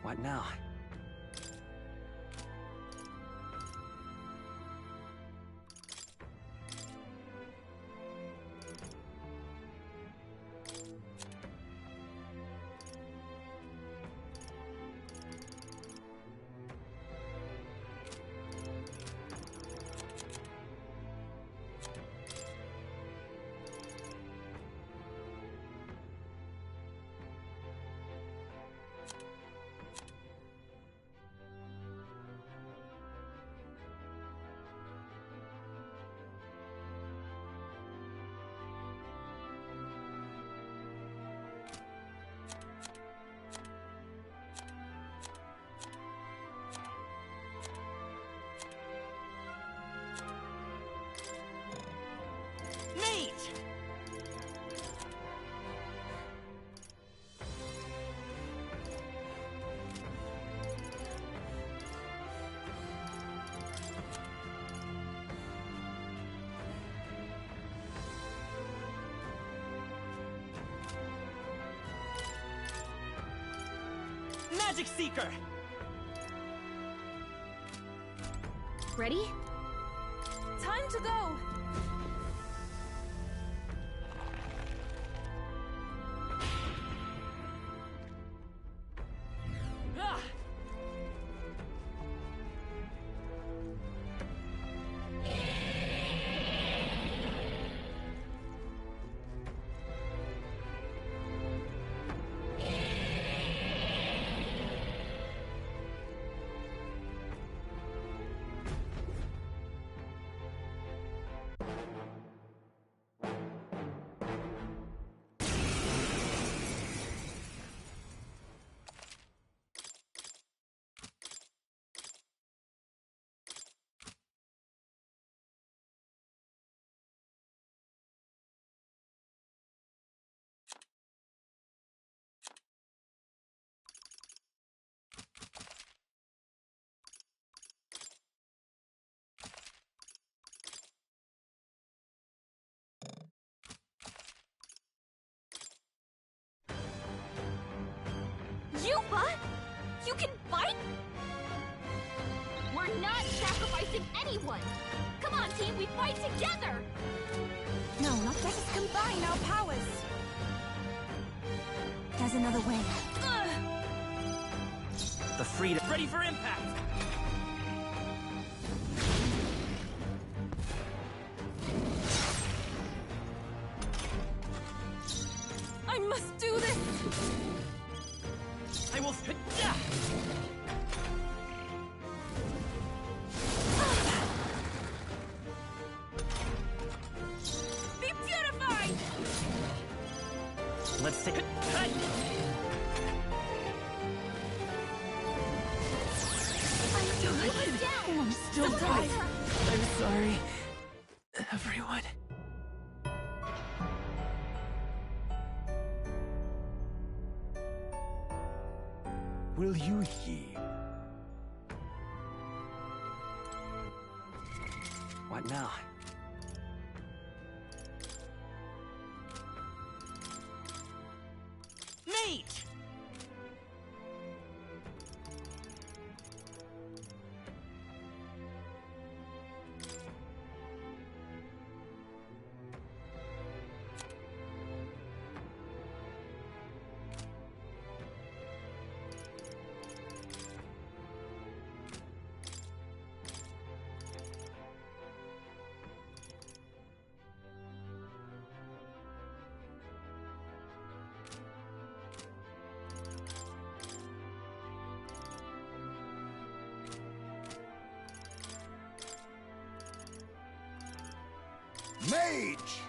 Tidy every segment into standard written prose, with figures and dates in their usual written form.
What now? Magic Seeker! Ready? Time to go! Ah! Yuba! You can fight? We're not sacrificing anyone! Come on, team, we fight together! No, not that. Let us combine our powers! There's another way. The freedom. Ready for impact! I must do this! I will. Be purified! Let's take a cut. I'm still alive. I'm sorry, everyone. Will you heed? What now? Mage! Mage!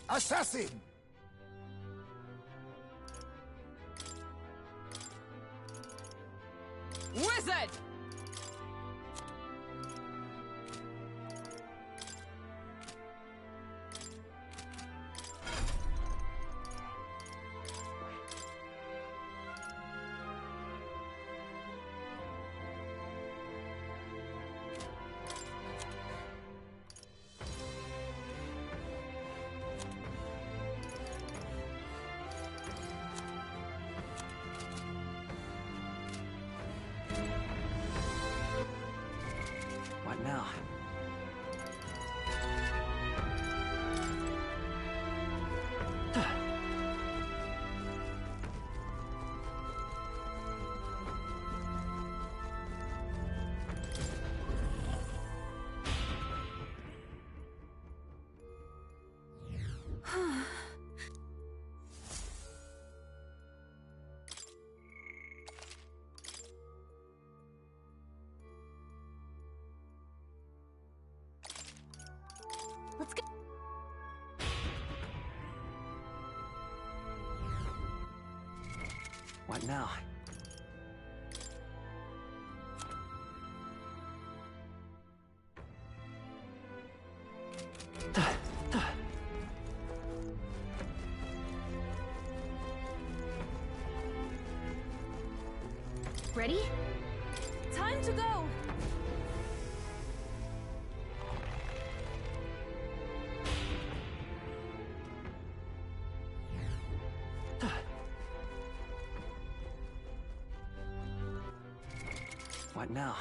Assassin! Wizard! What now? Let's go. What now? Ready? Time to go! What now?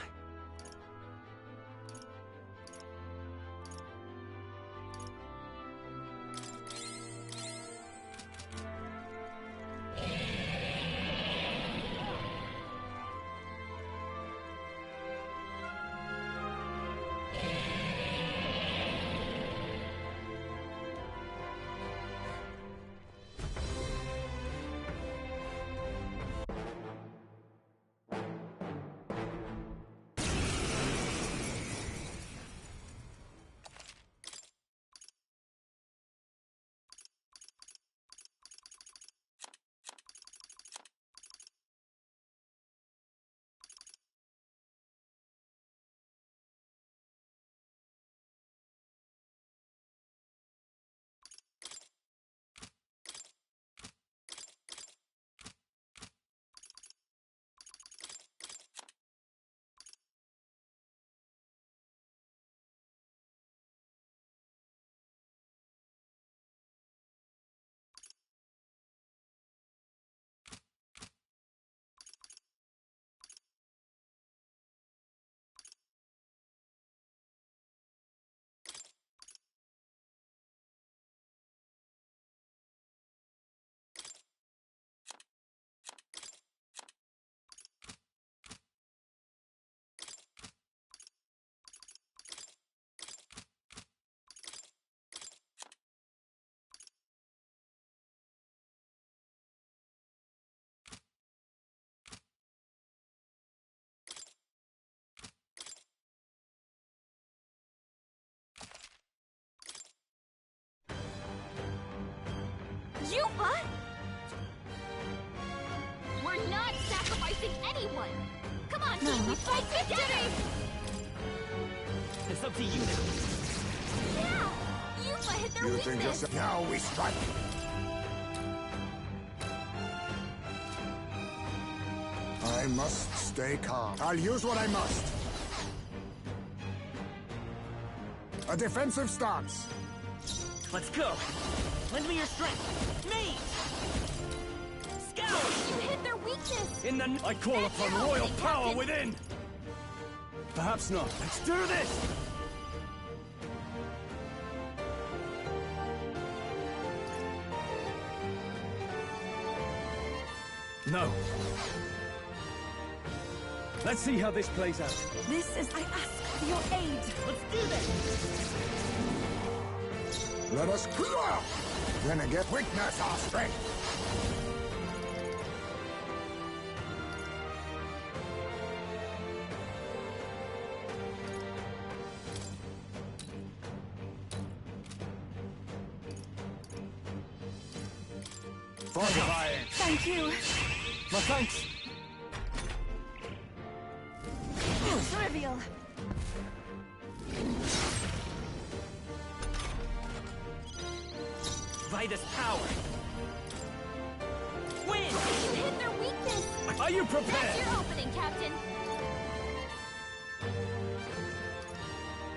Yuba! We're not sacrificing anyone! Come on, team, we fight together! It's up to you now. Yeah! Yuba hit their You think weakness! yourself? Now we strike! I must stay calm. I'll use what I must. A defensive stance. Let's go. Lend me your strength. Me! Scout! You hit their weakness! In the... I call upon now, royal Captain. power within! Perhaps not. Let's do this! No. Let's see how this plays out. This is I ask for your aid! Let's do this! Let us then again weakness our strength. Fortifying. Thank you. My thanks. Trivial. Vitus power. Win! You hit their weakness. Are you That's prepared? your opening, Captain.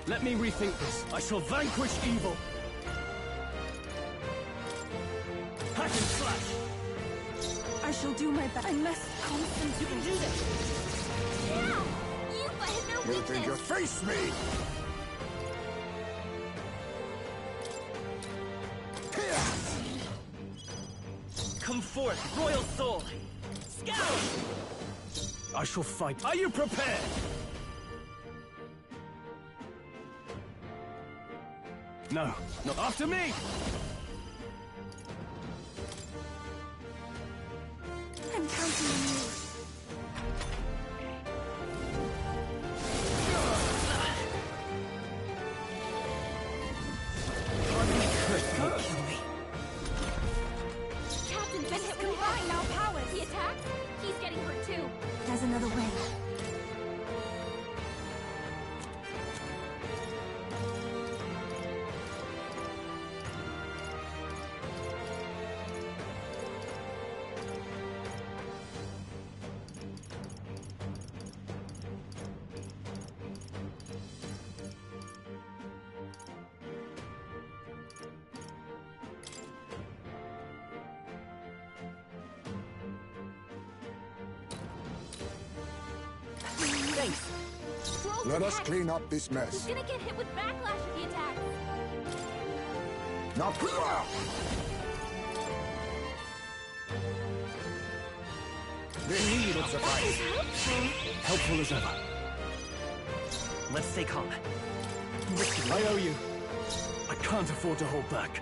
Let me rethink this. I shall vanquish evil. Hack and slash. I shall do my best. I must constantly. You can do this! Yeah! You hit their You think you weakness. face me? Come forth, royal soul! Scout! I shall fight. Are you prepared? No, not after me! I'm counting on you. Captain, let's combine our powers. He attacks. He's getting hurt too. There's another way. Thanks. Let us clean up this mess. He's gonna get hit with backlash if he attacks. Now, this should suffice. Helpful as ever. Let's stay calm. I owe you. I can't afford to hold back.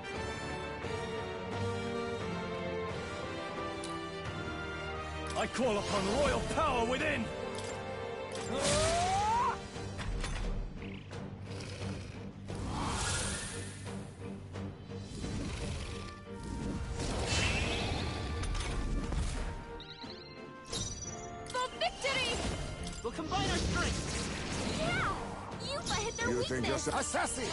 I call upon royal power within! For victory! We'll combine our strength! Yeah! You've hit their You weakness. think you're so assassin?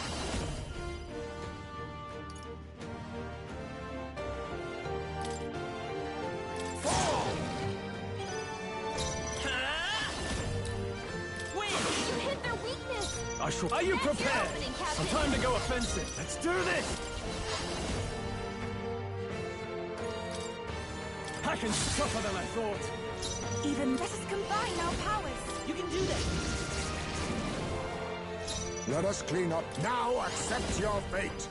Win! You hit their weakness. I shall... Are you That's your prepared? opening, Some Captain. time to go offensive. Let's do this! Hacken's tougher than I thought. Even let us combine our powers. You can do this! Let us clean up. Now accept your fate.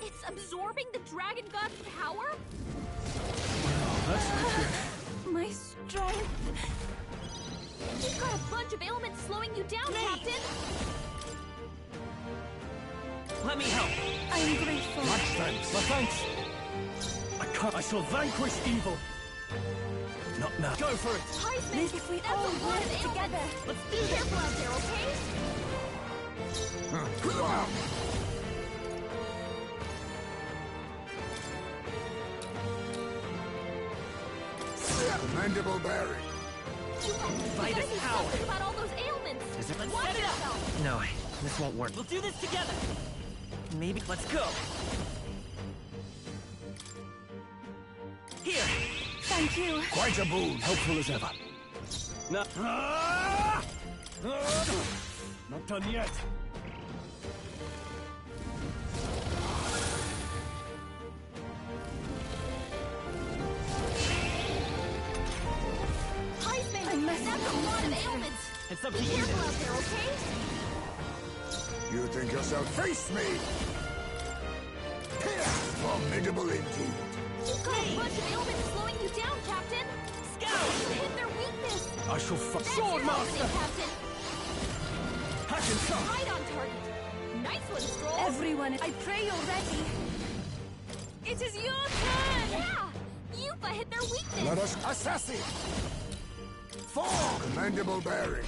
It's absorbing the Dragon God's power? That's not good. My strength. You've got a bunch of ailments slowing you down, Hey! Captain. Let me help! I'm grateful. Much thanks. My thanks. I can't... I shall vanquish evil. Not now. Go for it. Heisman, Maybe if we that's all a lot work of ailments. together. Let's do Be this! careful out there, okay? Commendable bearing. You gotta Vitus be power. something about all those ailments. Is it- Let's Watch set it up. yourself. No, this won't work. We'll do this together! Maybe... Let's go! Here! Thank you. Quite a boon. Helpful as ever. No. Not done yet. Heisman, I must that's a lot of ailments. It's up Be to you careful now. out there, okay? You think yourself face me? Formidable indeed. You've got a bunch of ailments slowing you down, Captain. Scout! You hit their weakness. I shall fight. That's Sword your Master! opening, Captain. Hack and cut! Right on target. Nice one, Stroll. Everyone, I pray you're ready. It is your turn. Yeah! You've hit their weakness. Let us assassin. Commendable bearing.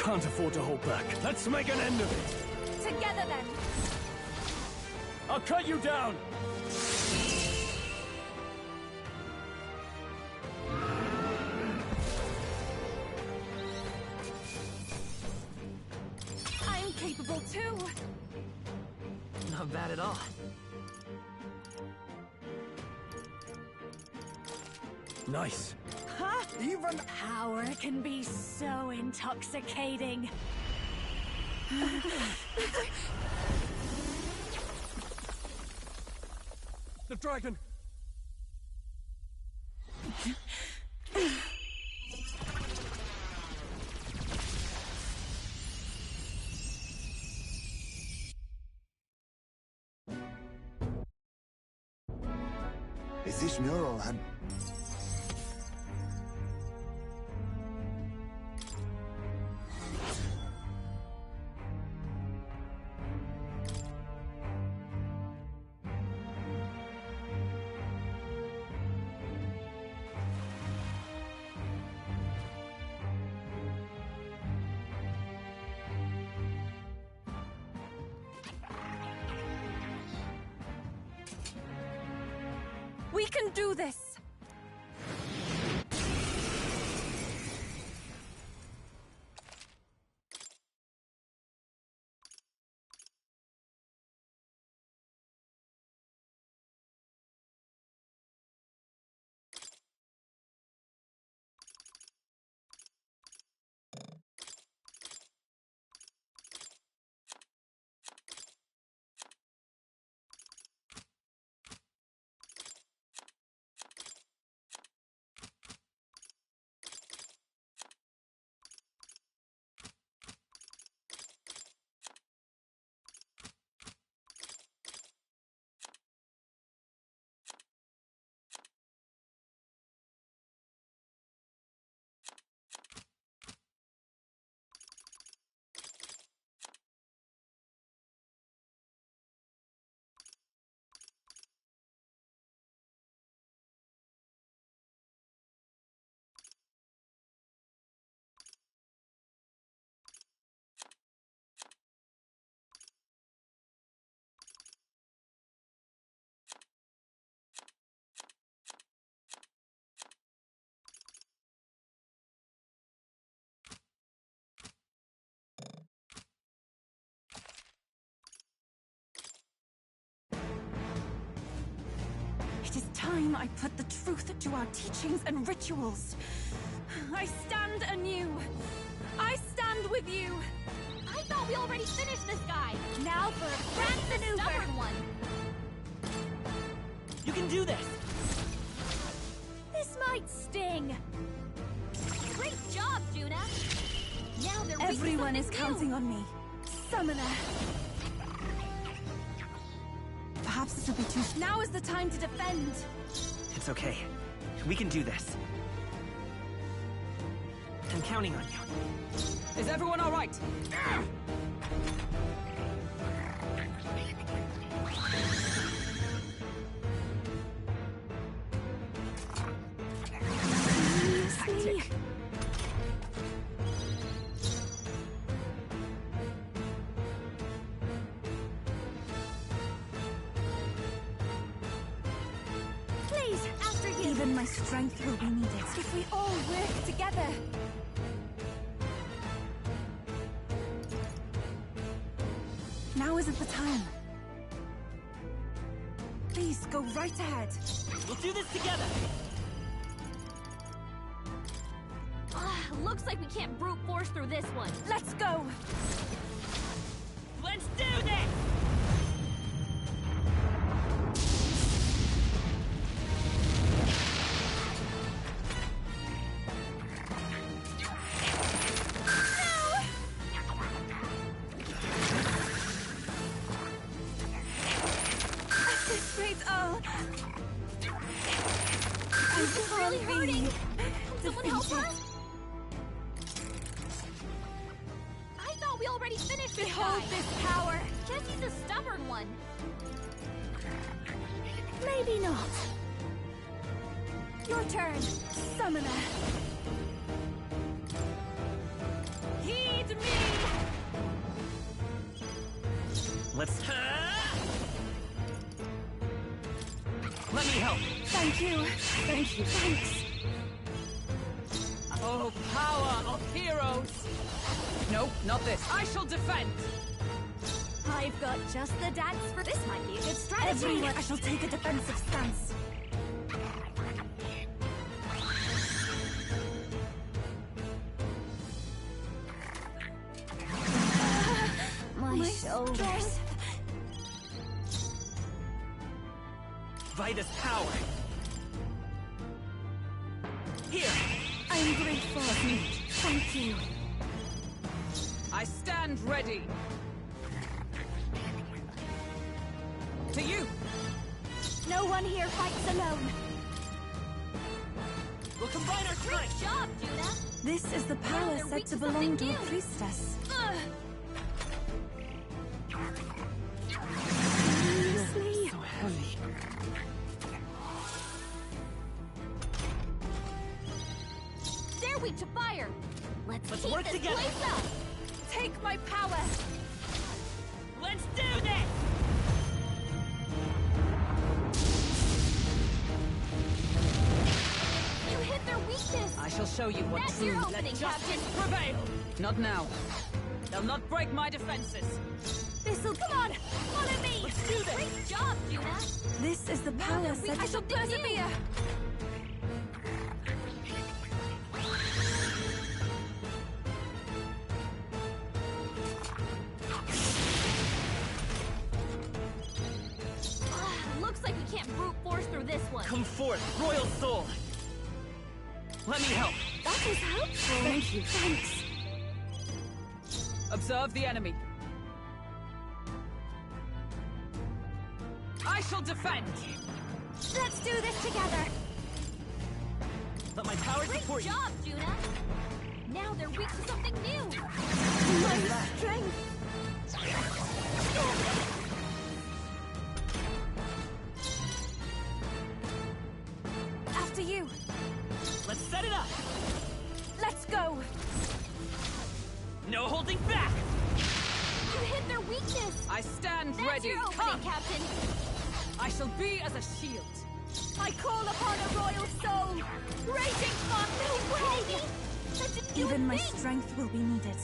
can't afford to hold back. Let's make an end of it. Together then. I'll cut you down. I'm capable too. Not bad at all. Nice. Huh? Even Power can be so intoxicating. The dragon. Is this mural had... We can do this! It is time I put the truth to our teachings and rituals. I stand anew. I stand with you. I thought we already finished this guy. Now for a grand maneuver. Stubborn one. You can do this! This might sting. Great job, Juna. Now they're weak to Everyone is something counting new. on me. Summoner. Perhaps this will be too... Now is the time to defend. It's okay. We can do this. I'm counting on you. Is everyone all right? Tactic. Please, after you. Even my strength will be needed. If we all work together. Now isn't the time. Please, go right ahead. We'll do this together! Looks like we can't brute force through this one. Let's go! Let's do this! At this rate, I'll... This is really hurting. Can someone help her? I thought we already finished this Behold guy. this power! Guess he's a stubborn one. Maybe not. Your turn, Summoner. Heed me! Let's... Let me help. Thank you. Thank you. Thanks. Oh, power of heroes! No, not this. I shall defend! I've got just the dance for this. Might be a good strategy. Everyone, I shall take a defensive stance. My shoulders. Vida's power. Here. I'm grateful. Thank you. I stand ready. To you! No one here fights alone. We'll combine our Great strength. job, Juna. This is the power they're said weak to to belong to something a new. priestess. Seriously? So heavy. They're weak to fire. Let's Let's keep work this together. place up. Take my power! Let's do this! You hit their weakness. I shall show you what That's true your let opening, justice Captain. prevail! Not now. They'll not break my defenses. This'll come on. Follow me. Let's do this. Great job, Juna. This is the power they're said weak to to something persevere. Looks like we can't brute force through this one. Come forth, royal soul. Let me help. That was helpful. Thank you. Thanks. Observe the enemy. I shall defend! Let's do this together. Let my power Great support you. job, Juna. Now they're weak to something new. My strength. After you. Let's set it up. Let's go. No holding back. You hit their weakness. I stand That's ready. your opening, Come! Captain. I shall be as a shield. I call upon a royal soul. Raging fun. No way. That didn't do a Even my thing. strength will be needed.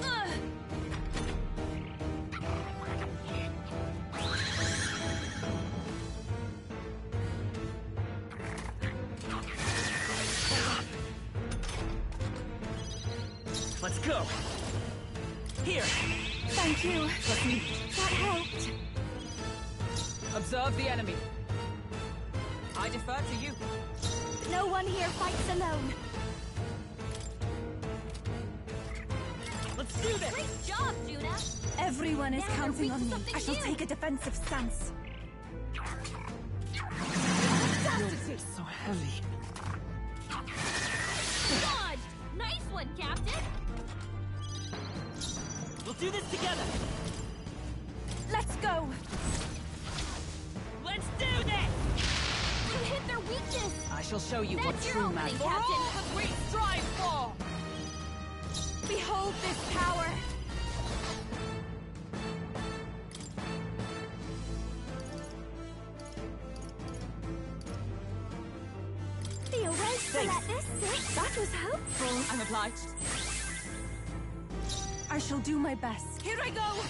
Ugh. Let's go. Here. Thank you. That helped. Observe the enemy. I defer to you. No one here fights alone. Let's do this. Great job, Juna. Everyone is Now they're counting weak on to me. something I shall new. take a defensive stance. So heavy. Dodged. Nice one, Captain. We'll do this together. Let's go. Let's do this. You hit their weakness. I shall show you what That's your true man opening, for all Captain. that we strive for! Behold this power. Feel right to let this sit. That was helpful. I'm obliged. I shall do my best. Here I go.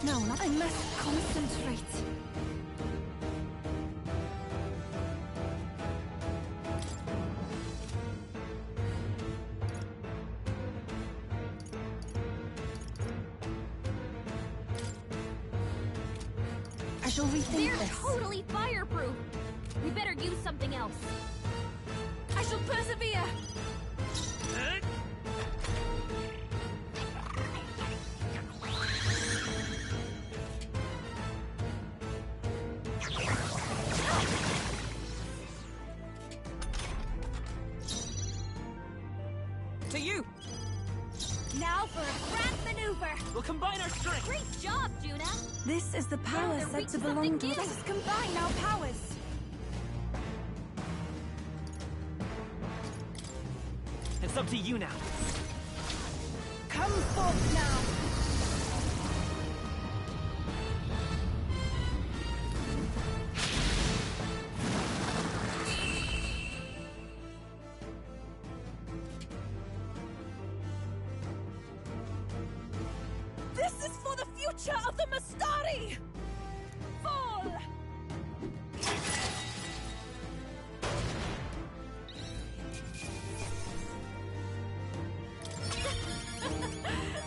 No, not I must concentrate. I shall rethink They're this. totally fireproof. We better use something else. I shall persevere. Huh? To you! Now for a grand maneuver. We'll combine our strength. Great job, Juna. This is the power they're said weak to to belong something to new. us. Let us combine our powers. up to you now. Come forth now! This is for the future of the Mastari! Fall!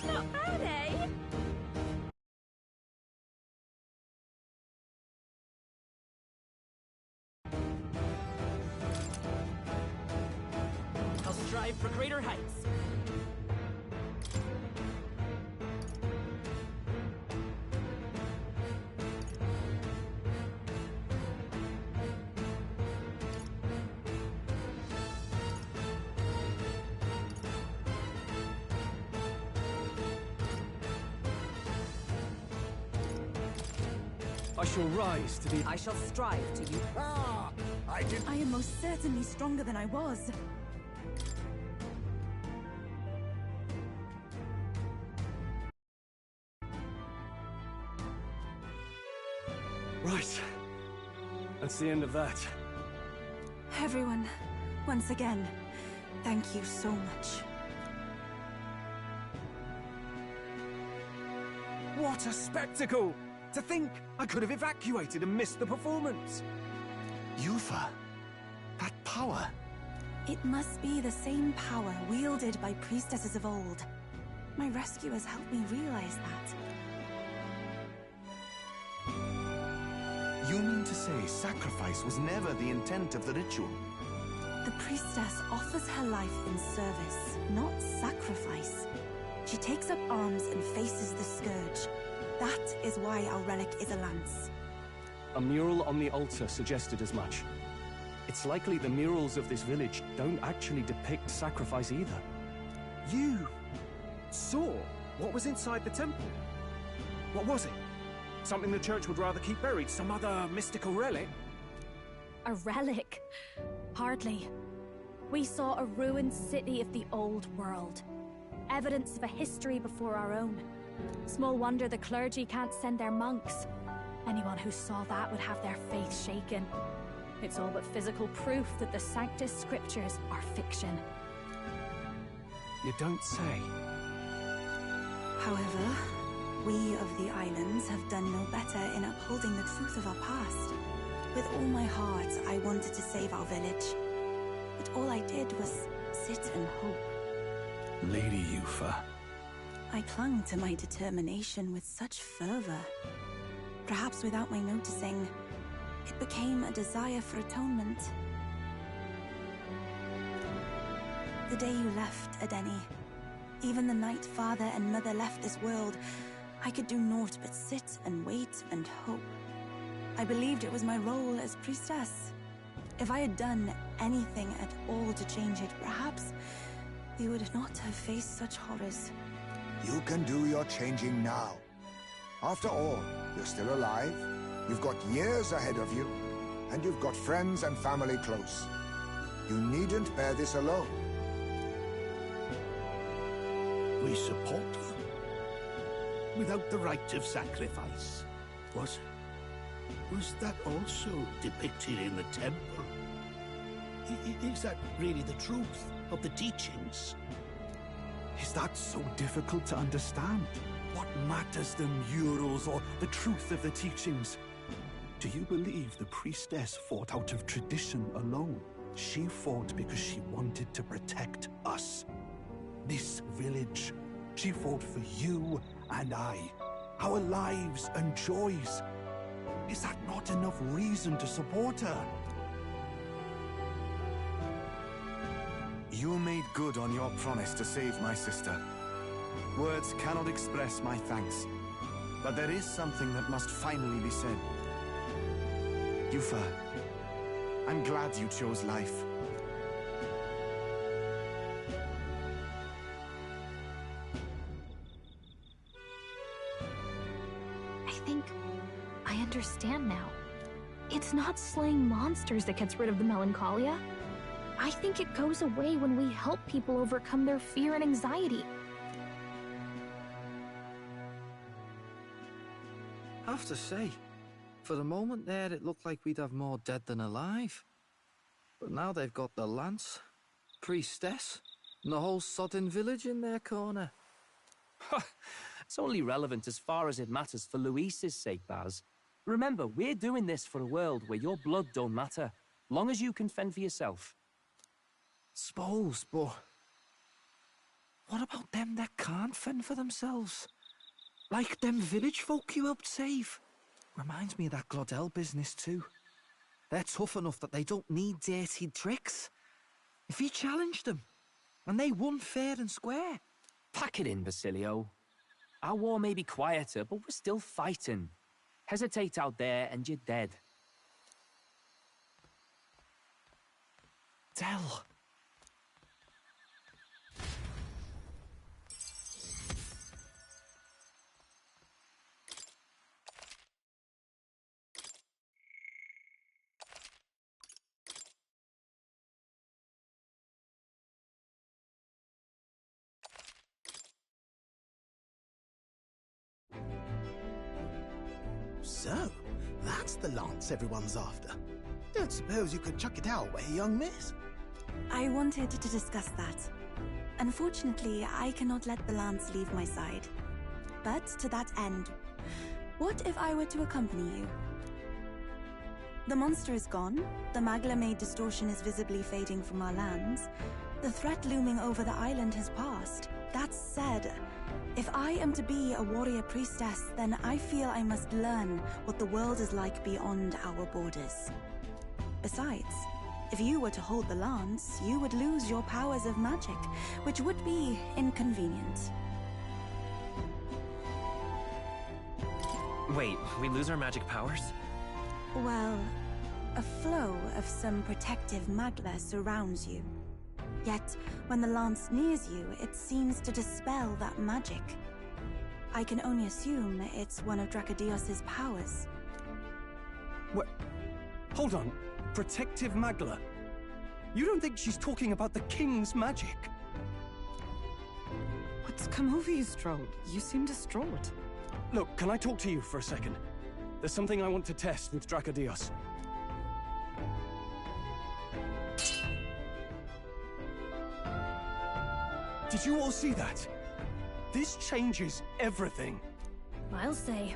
Not bad, eh? I'll strive for greater heights. I shall rise to the... I shall strive to you. Ah! I did... I am most certainly stronger than I was. Right. That's the end of that. Everyone, once again, thank you so much. What a spectacle! To think I could have evacuated and missed the performance. Yufa, that power. It must be the same power wielded by priestesses of old. My rescuers helped me realize that. You mean to say sacrifice was never the intent of the ritual? The priestess offers her life in service, not sacrifice. She takes up arms and faces the scourge. That is why our relic is a lance. A mural on the altar suggested as much. It's likely the murals of this village don't actually depict sacrifice either. You saw what was inside the temple? What was it? Something the church would rather keep buried? Some other mystical relic? A relic? Hardly. We saw a ruined city of the old world. Evidence of a history before our own. Small wonder the clergy can't send their monks. Anyone who saw that would have their faith shaken. It's all but physical proof that the Sanctus Scriptures are fiction. You don't say. However, we of the islands have done no better in upholding the truth of our past. With all my heart, I wanted to save our village. But all I did was sit and hope. Lady Yufa. I clung to my determination with such fervor. Perhaps without my noticing, it became a desire for atonement. The day you left, Adeni, even the night father and mother left this world, I could do naught but sit and wait and hope. I believed it was my role as priestess. If I had done anything at all to change it, perhaps we would not have faced such horrors. You can do your changing now. After all, you're still alive, you've got years ahead of you, and you've got friends and family close. You needn't bear this alone. We support you. Without the rite of sacrifice. Was that also depicted in the temple? Is that really the truth of the teachings? Is that so difficult to understand? What matters the murals or the truth of the teachings? Do you believe the priestess fought out of tradition alone? She fought because she wanted to protect us. This village. She fought for you and I. Our lives and joys. Is that not enough reason to support her? You made good on your promise to save my sister. Words cannot express my thanks. But there is something that must finally be said. Yufa, I'm glad you chose life. I think I understand now. It's not slaying monsters that gets rid of the melancholia. I think it goes away when we help people overcome their fear and anxiety. I have to say, for the moment there, it looked like we'd have more dead than alive. But now they've got the lance, priestess, and the whole sodden village in their corner. It's only relevant as far as it matters for Luis's sake, Baz. Remember, we're doing this for a world where your blood don't matter, long as you can fend for yourself. Suppose, but what about them that can't fend for themselves? Like them village folk you helped save. Reminds me of that Glodell business too. They're tough enough that they don't need dirty tricks. If he challenged them, and they won fair and square. Pack it in, Basilio. Our war may be quieter, but we're still fighting. Hesitate out there and you're dead. Del. So, that's the lance everyone's after. Don't suppose you could chuck it our way, young miss? I wanted to discuss that. Unfortunately, I cannot let the lance leave my side. But to that end, what if I were to accompany you? The monster is gone, the Magla-made distortion is visibly fading from our lands, the threat looming over the island has passed. That said, if I am to be a warrior priestess, then I feel I must learn what the world is like beyond our borders. Besides, if you were to hold the lance, you would lose your powers of magic, which would be inconvenient. Wait, we lose our magic powers? Well, a flow of some protective magla surrounds you. Yet, when the lance nears you, it seems to dispel that magic. I can only assume it's one of Dracodios's powers. What? Hold on. Protective Magla? You don't think she's talking about the king's magic? What's come over you, Stroll? You seem distraught. Look, can I talk to you for a second? There's something I want to test with Dracodios. Did you all see that? This changes everything. I'll say.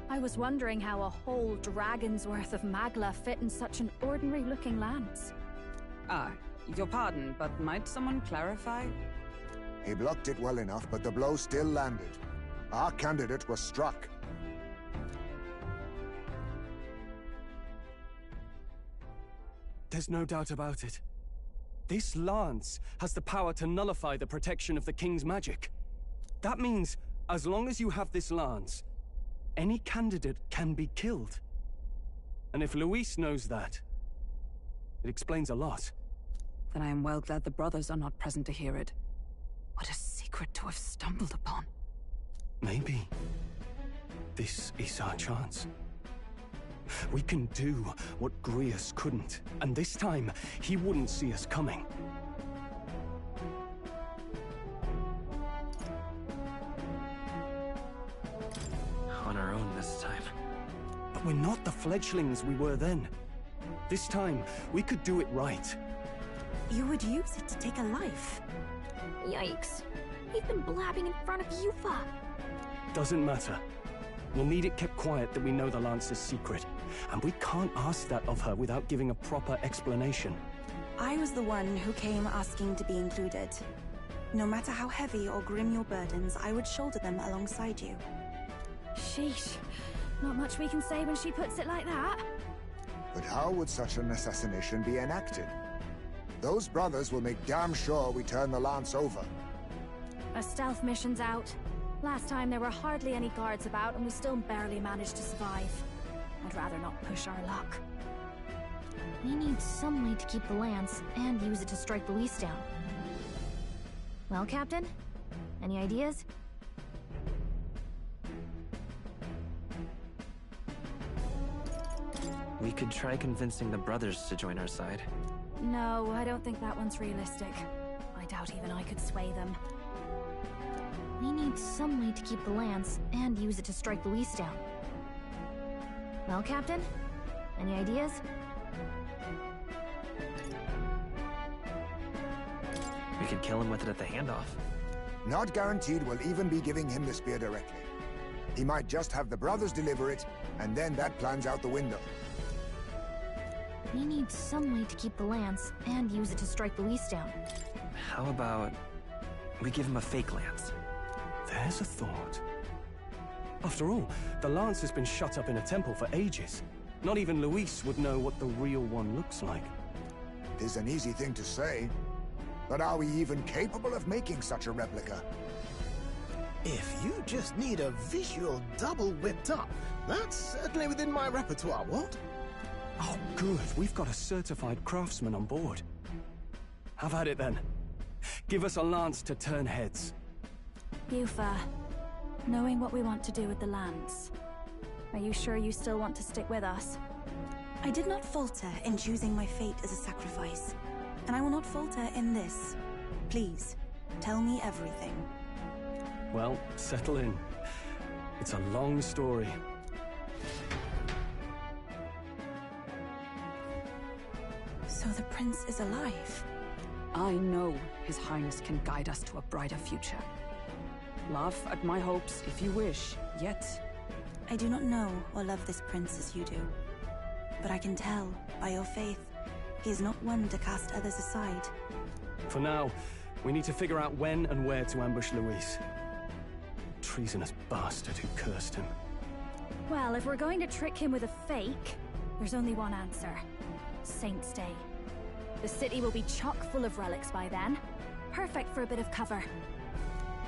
I was wondering how a whole dragon's worth of magla fit in such an ordinary-looking lance. Your pardon, but might someone clarify? He blocked it well enough, but the blow still landed. Our candidate was struck. There's no doubt about it. This lance has the power to nullify the protection of the king's magic. That means, as long as you have this lance, any candidate can be killed. And if Luis knows that, it explains a lot. Then I am well glad the brothers are not present to hear it. What a secret to have stumbled upon. Maybe this is our chance. We can do what Grius couldn't, and this time, he wouldn't see us coming. On our own this time. But we're not the fledglings we were then. This time, we could do it right. You would use it to take a life. Yikes. We've been blabbing in front of Yufa. Doesn't matter. We'll need it kept quiet that we know the Lance's secret. And we can't ask that of her without giving a proper explanation. I was the one who came asking to be included. No matter how heavy or grim your burdens, I would shoulder them alongside you. Sheesh. Not much we can say when she puts it like that. But how would such an assassination be enacted? Those brothers will make damn sure we turn the lance over. A stealth mission's out. Last time there were hardly any guards about and we still barely managed to survive. I'd rather not push our luck. We need some way to keep the lance and use it to strike Luis down. Well, Captain? Any ideas? We could try convincing the brothers to join our side. No, I don't think that one's realistic. I doubt even I could sway them. We need some way to keep the lance and use it to strike Luis down. Well, Captain? Any ideas? We could kill him with it at the handoff. Not guaranteed we'll even be giving him the spear directly. He might just have the brothers deliver it, and then that plan's out the window. We need some way to keep the lance and use it to strike Luis down. How about we give him a fake lance? There's a thought. After all, the lance has been shut up in a temple for ages. Not even Luis would know what the real one looks like. It is an easy thing to say, but are we even capable of making such a replica? If you just need a visual double whipped up, that's certainly within my repertoire, what? Oh, good. We've got a certified craftsman on board. Have at it, then. Give us a lance to turn heads. Yufa, knowing what we want to do with the lance, are you sure you still want to stick with us? I did not falter in choosing my fate as a sacrifice, and I will not falter in this. Please, tell me everything. Well, settle in. It's a long story. So the prince is alive? I know His Highness can guide us to a brighter future. Laugh at my hopes if you wish, yet... I do not know or love this prince as you do. But I can tell, by your faith, he is not one to cast others aside. For now, we need to figure out when and where to ambush Luis. Treasonous bastard who cursed him. Well, if we're going to trick him with a fake, there's only one answer. Saint's Day. The city will be chock full of relics by then. Perfect for a bit of cover.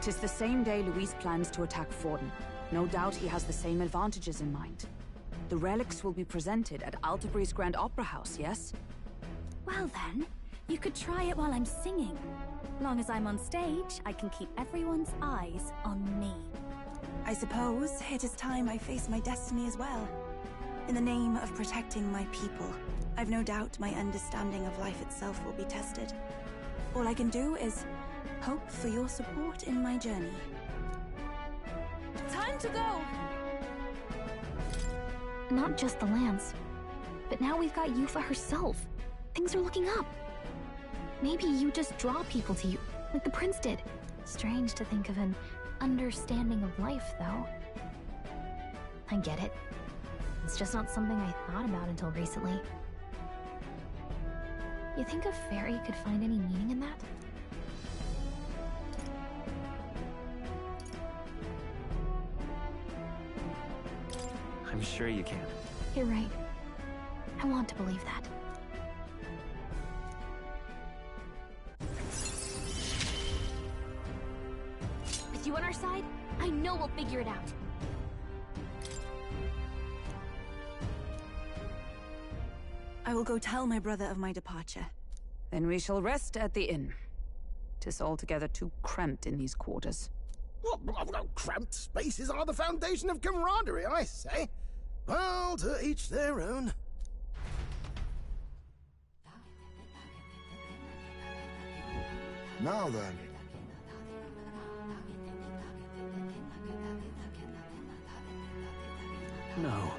'Tis the same day Luis plans to attack Forden. No doubt he has the same advantages in mind. The relics will be presented at Altabri's Grand Opera House, yes? Well then, you could try it while I'm singing. Long as I'm on stage, I can keep everyone's eyes on me. I suppose it is time I face my destiny as well. In the name of protecting my people, I've no doubt my understanding of life itself will be tested. All I can do is hope for your support in my journey. Time to go! Not just the lance, but now we've got Yufa herself. Things are looking up. Maybe you just draw people to you, like the prince did. Strange to think of an understanding of life, though. I get it. It's just not something I thought about until recently. You think a fairy could find any meaning in that? I'm sure you can. You're right. I want to believe that. With you on our side, I know we'll figure it out. I will go tell my brother of my departure. Then we shall rest at the inn. 'Tis altogether too cramped in these quarters. What? Cramped spaces are the foundation of camaraderie, I say. Well, to each their own. Now then. No.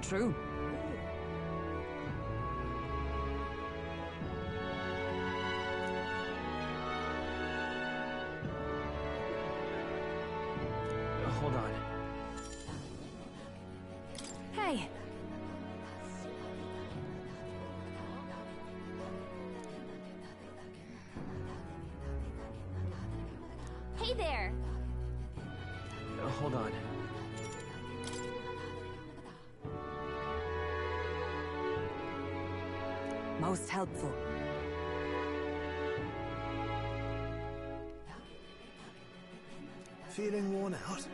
True. Hold on. Hey! Hey there! Hold on. Most helpful. Feeling worn out?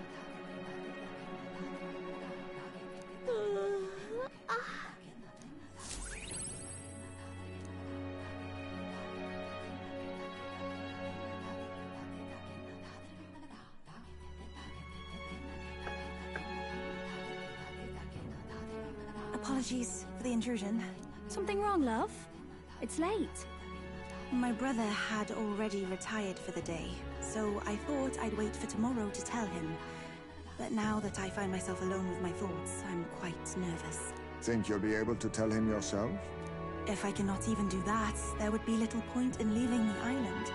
Apologies for the intrusion. Something wrong, love? It's late. My brother had already retired for the day, so I thought I'd wait for tomorrow to tell him. But now that I find myself alone with my thoughts, I'm quite nervous. Think you'll be able to tell him yourself? If I cannot even do that, there would be little point in leaving the island.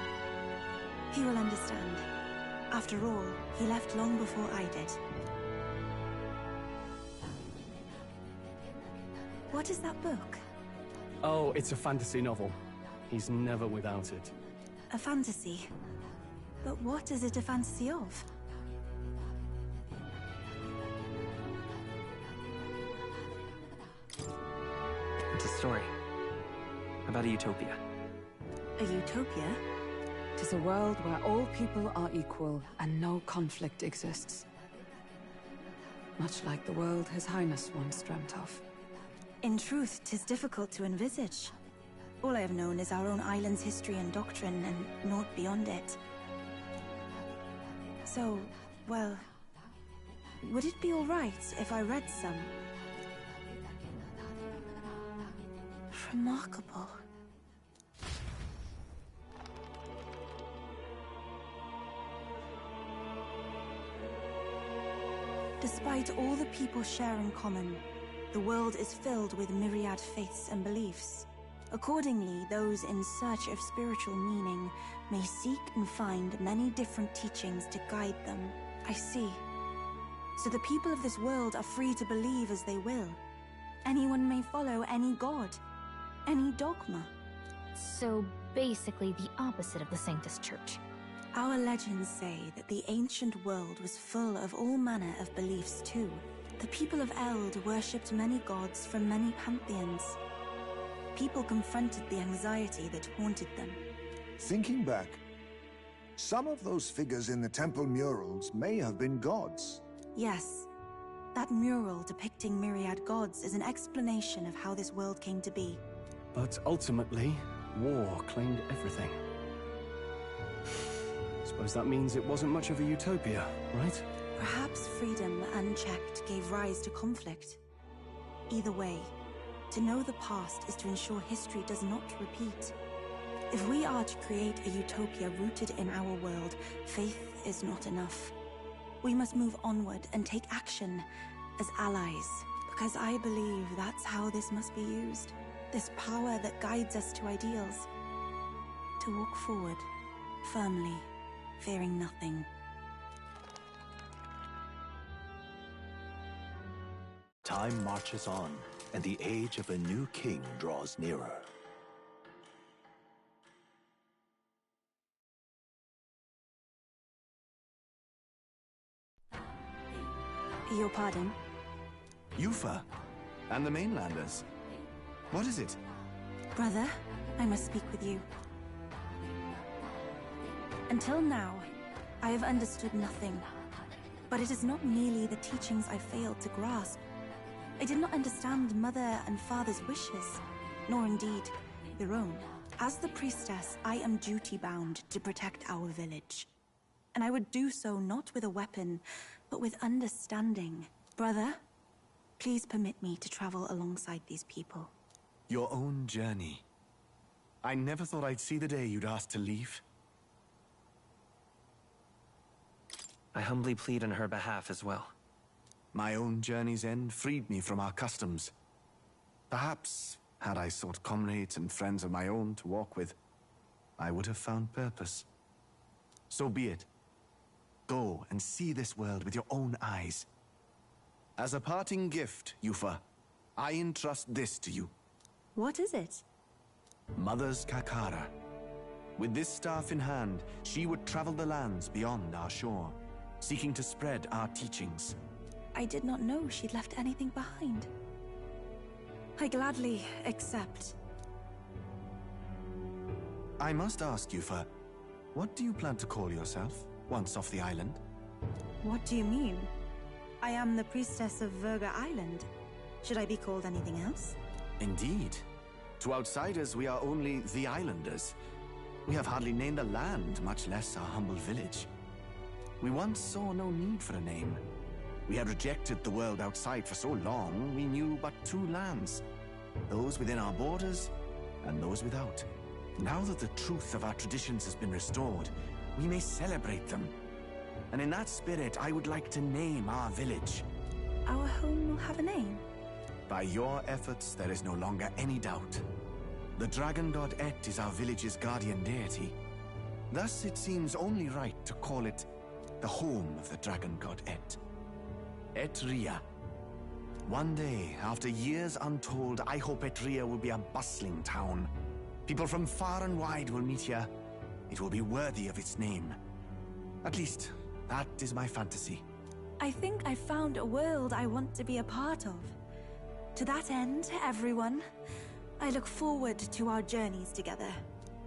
He will understand. After all, he left long before I did. What is that book? Oh, it's a fantasy novel. He's never without it. A fantasy? But what is it a fantasy of? It's a story about a utopia. A utopia? It is a world where all people are equal and no conflict exists. Much like the world His Highness once dreamt of. In truth, 'tis difficult to envisage. All I have known is our own island's history and doctrine, and naught beyond it. So, well, would it be all right if I read some? Remarkable. Despite all the people share in common, the world is filled with myriad faiths and beliefs. Accordingly, those in search of spiritual meaning may seek and find many different teachings to guide them. I see. So the people of this world are free to believe as they will. Anyone may follow any god, any dogma. So basically the opposite of the Sanctus Church. Our legends say that the ancient world was full of all manner of beliefs too. The people of Eld worshipped many gods from many pantheons. People confronted the anxiety that haunted them. Thinking back, some of those figures in the temple murals may have been gods. Yes. That mural depicting myriad gods is an explanation of how this world came to be. But ultimately, war claimed everything. Suppose that means it wasn't much of a utopia, right? Perhaps freedom unchecked gave rise to conflict. Either way, to know the past is to ensure history does not repeat. If we are to create a utopia rooted in our world, faith is not enough. We must move onward and take action as allies, because I believe that's how this must be used. This power that guides us to ideals. To walk forward, firmly, fearing nothing. Time marches on, and the age of a new king draws nearer. Your pardon? Yufa, and the mainlanders. What is it? Brother, I must speak with you. Until now, I have understood nothing. But it is not merely the teachings I failed to grasp. I did not understand Mother and Father's wishes, nor indeed your own. As the priestess, I am duty-bound to protect our village. And I would do so not with a weapon, but with understanding. Brother, please permit me to travel alongside these people. Your own journey. I never thought I'd see the day you'd ask to leave. I humbly plead on her behalf as well. My own journey's end freed me from our customs. Perhaps, had I sought comrades and friends of my own to walk with, I would have found purpose. So be it. Go and see this world with your own eyes. As a parting gift, Yufa, I entrust this to you. What is it? Mother's Kakara. With this staff in hand, she would travel the lands beyond our shore, seeking to spread our teachings. I did not know she'd left anything behind. I gladly accept. I must ask, Yufa, what do you plan to call yourself, once off the island? What do you mean? I am the priestess of Verga Island. Should I be called anything else? Indeed. To outsiders, we are only the islanders. We have hardly named the land, much less our humble village. We once saw no need for a name. We had rejected the world outside for so long, we knew but two lands. Those within our borders, and those without. Now that the truth of our traditions has been restored, we may celebrate them. And in that spirit, I would like to name our village. Our home will have a name? By your efforts, there is no longer any doubt. The dragon god Et is our village's guardian deity. Thus, it seems only right to call it the home of the dragon god Et. Etria. One day, after years untold, I hope Etria will be a bustling town. People from far and wide will meet here. It will be worthy of its name. At least, that is my fantasy. I think I found a world I want to be a part of. To that end, everyone, I look forward to our journeys together.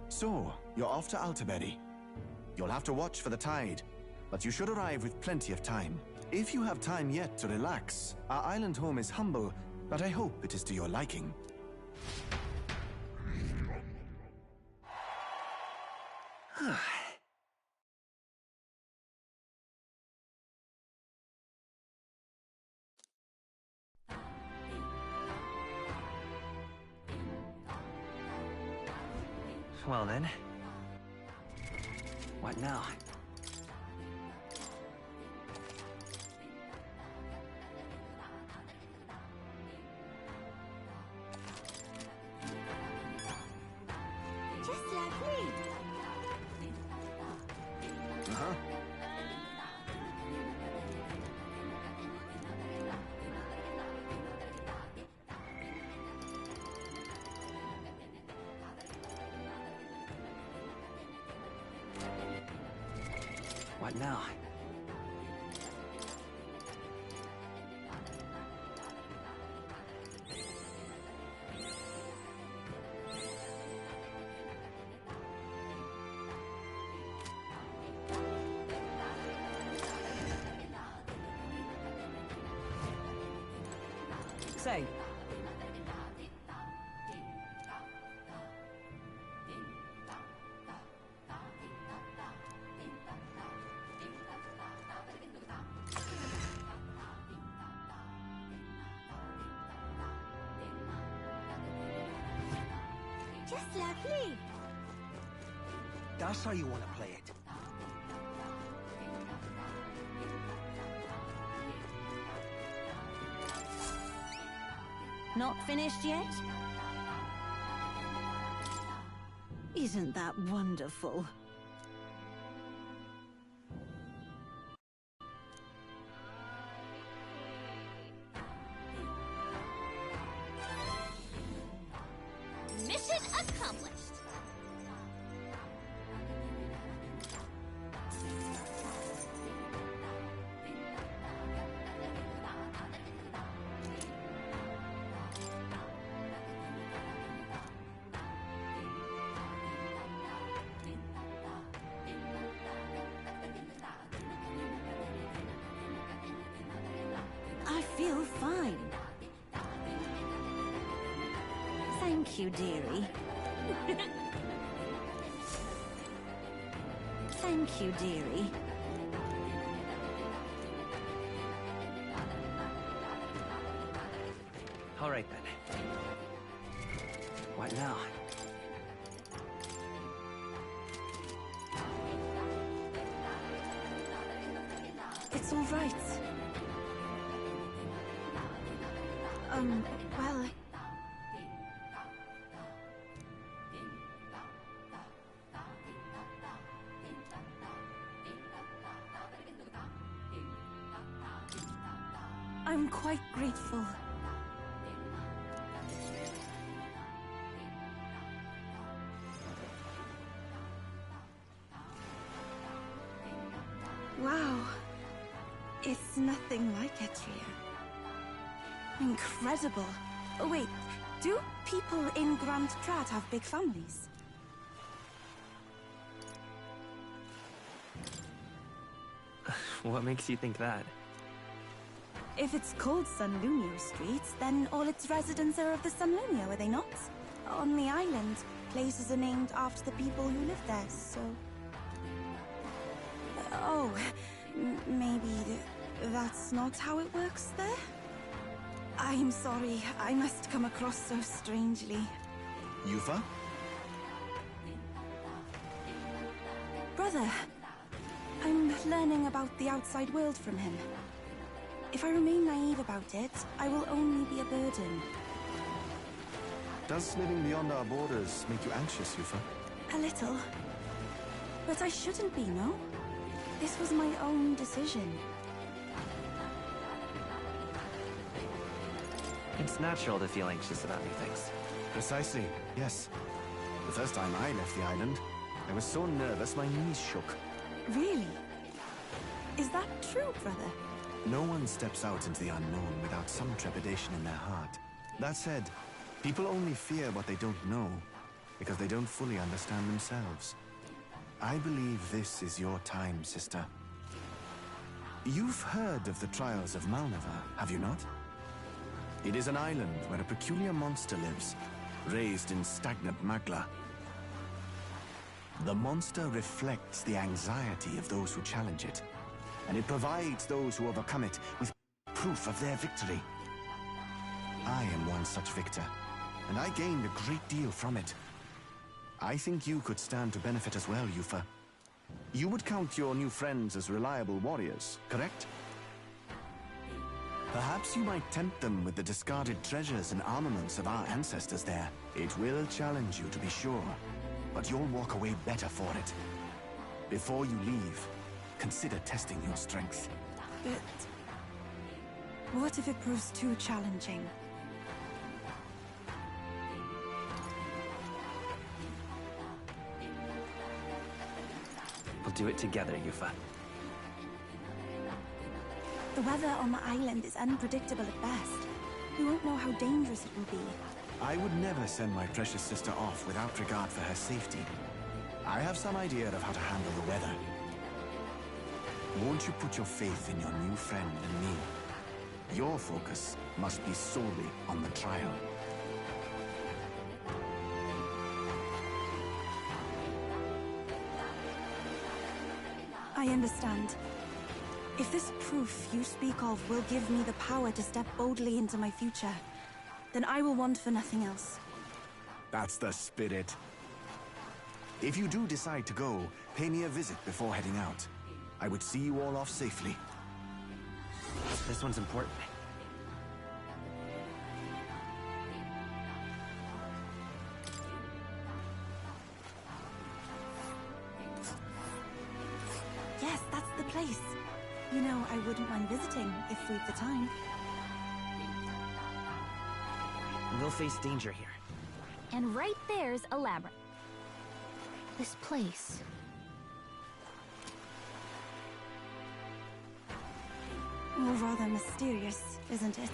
So, you're off to Altaberry. You'll have to watch for the tide, but you should arrive with plenty of time. If you have time yet to relax, our island home is humble, but I hope it is to your liking. Well then. What now? Just lovely. Uh-huh. What now? Say. Just lovely. That's how you want to play it. Not finished yet? Isn't that wonderful? Mission accomplished. I feel fine. Thank you, dearie. Thank you, dearie. All right then. What now? It's all right. Well... I'm quite grateful. Wow. It's nothing like Etria. Incredible. Oh, wait. Do people in Grand Trat have big families? What makes you think that? If it's called Sunlunio Street, then all its residents are of the Sunlunio, are they not? On the island, places are named after the people who live there, so... Oh, maybe That's not how it works there? I'm sorry, I must come across so strangely. Yufa? Brother, I'm learning about the outside world from him. If I remain naive about it, I will only be a burden. Does living beyond our borders make you anxious, Yufa? A little. But I shouldn't be, no? This was my own decision. It's natural to feel anxious about new things. Precisely, yes. The first time I left the island, I was so nervous my knees shook. Really? Is that true, brother? No one steps out into the unknown without some trepidation in their heart. That said, people only fear what they don't know, because they don't fully understand themselves. I believe this is your time, sister. You've heard of the trials of Malneva, have you not? It is an island where a peculiar monster lives, raised in stagnant magla. The monster reflects the anxiety of those who challenge it, and it provides those who overcome it with proof of their victory. I am one such victor, and I gained a great deal from it. I think you could stand to benefit as well, Yufa. You would count your new friends as reliable warriors, correct? Perhaps you might tempt them with the discarded treasures and armaments of our ancestors there. It will challenge you, to be sure, but you'll walk away better for it. Before you leave, consider testing your strength. But what if it proves too challenging? We'll do it together, Yufa. The weather on the island is unpredictable at best. We won't know how dangerous it will be. I would never send my precious sister off without regard for her safety. I have some idea of how to handle the weather. Won't you put your faith in your new friend and me? Your focus must be solely on the trial. I understand. If this proof you speak of will give me the power to step boldly into my future, then I will want for nothing else. That's the spirit. If you do decide to go, pay me a visit before heading out. I would see you all off safely. This one's important. Yes, that's the place. You know, I wouldn't mind visiting if we've the time. We'll face danger here. And right there's a labyrinth. This place. Well, rather mysterious, isn't it?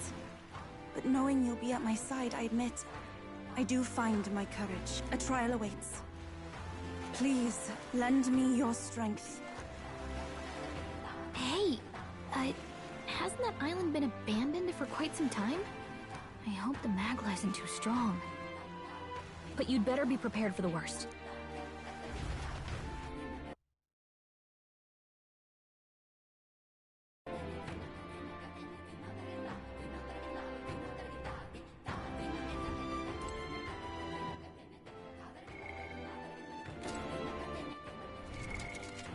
But knowing you'll be at my side, I admit, I do find my courage. A trial awaits. Please, lend me your strength. Hey, hasn't that island been abandoned for quite some time? I hope the Magla isn't too strong. But you'd better be prepared for the worst.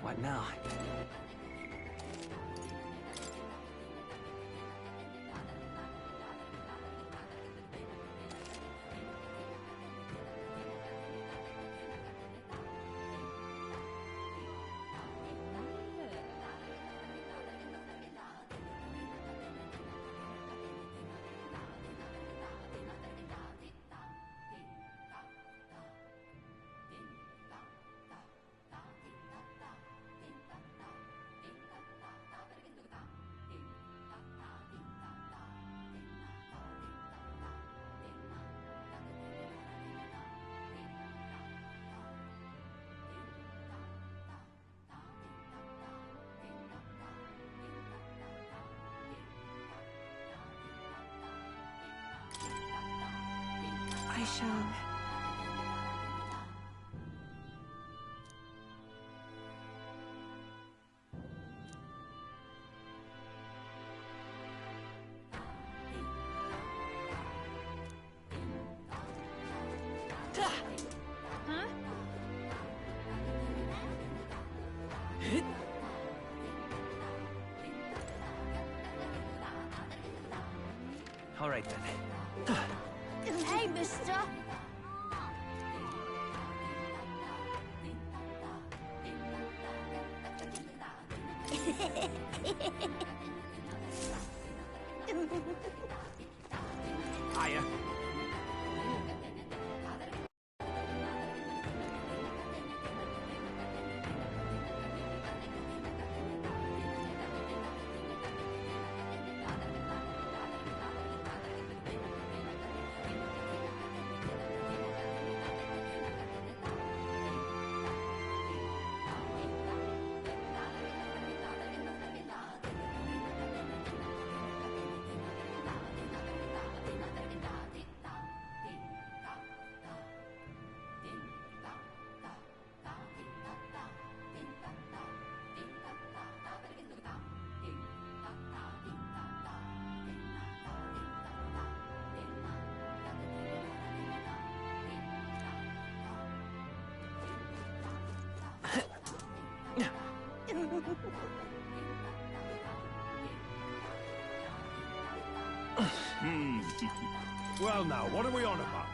What now? I shall... All right then. Hey, mister! Hiya. Well now, what are we on about?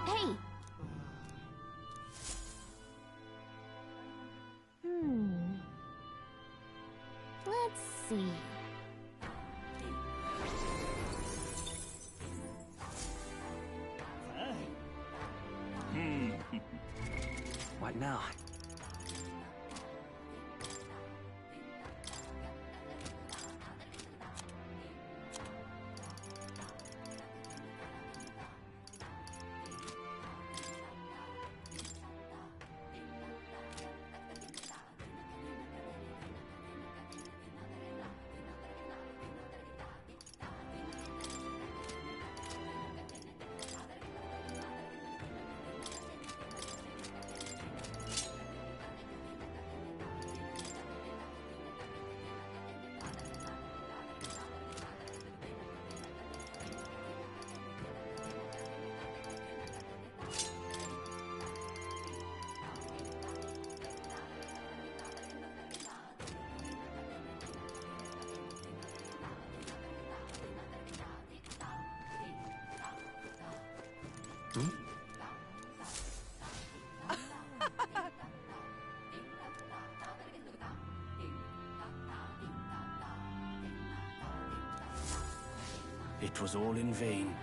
Hey! Let's see. What now? It was all in vain.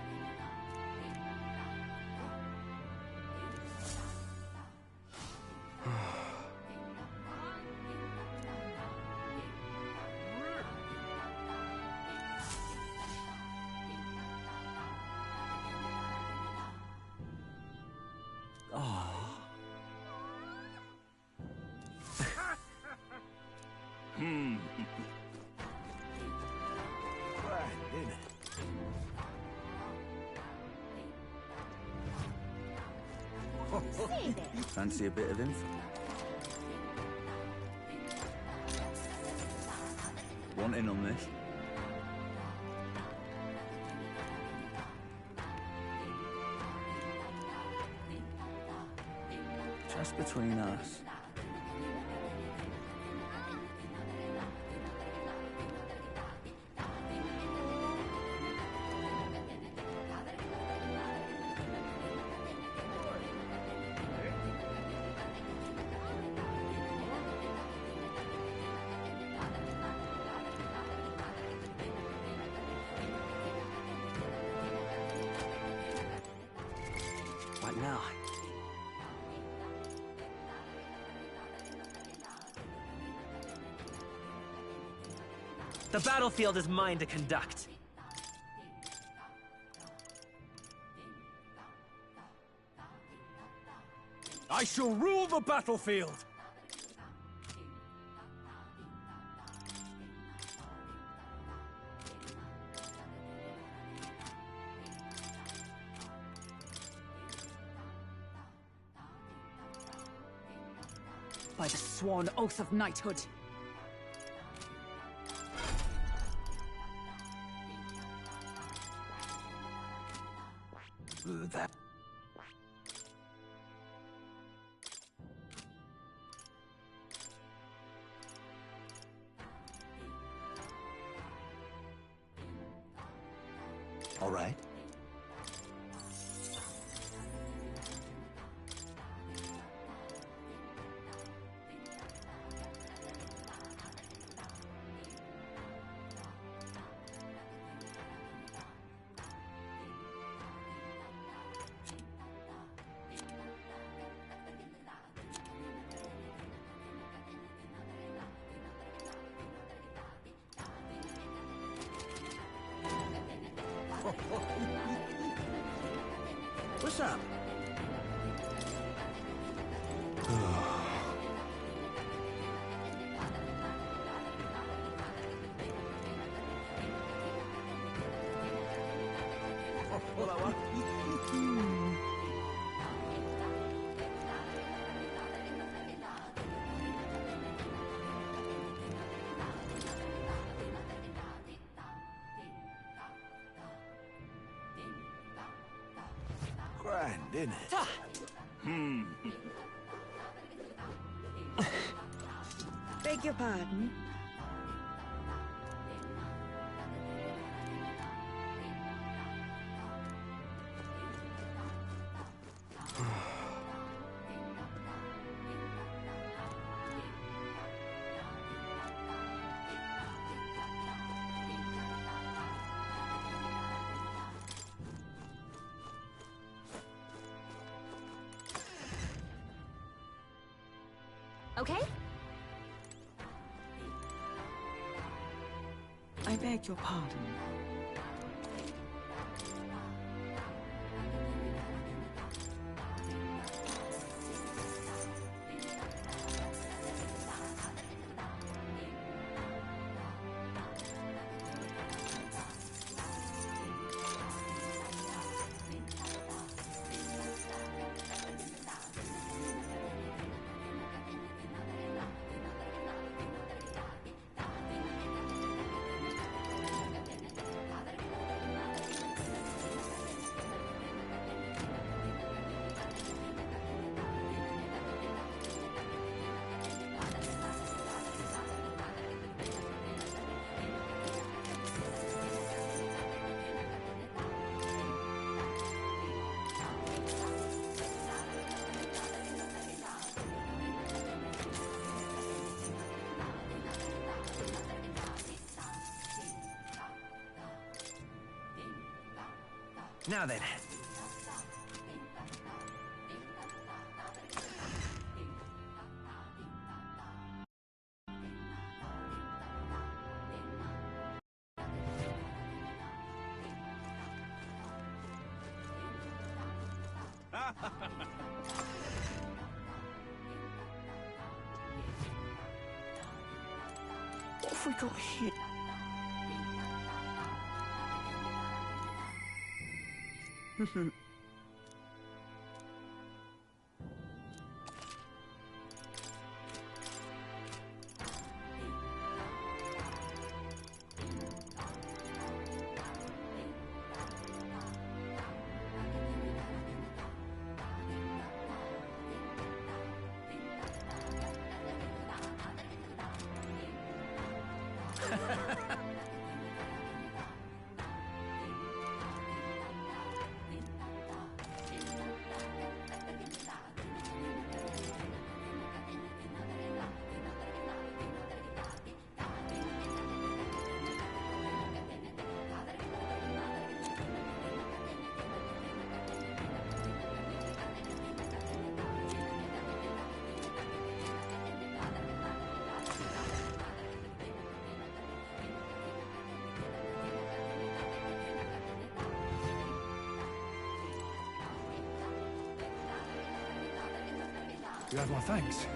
Fancy a bit of info? Want in on this? Just between us. What now? The battlefield is mine to conduct. I shall rule the battlefield! By the sworn oath of knighthood. That... All right. What's up? Grand, isn't it? Beg your pardon? Okay? I beg your pardon. Now then. What have we got here? You have my thanks.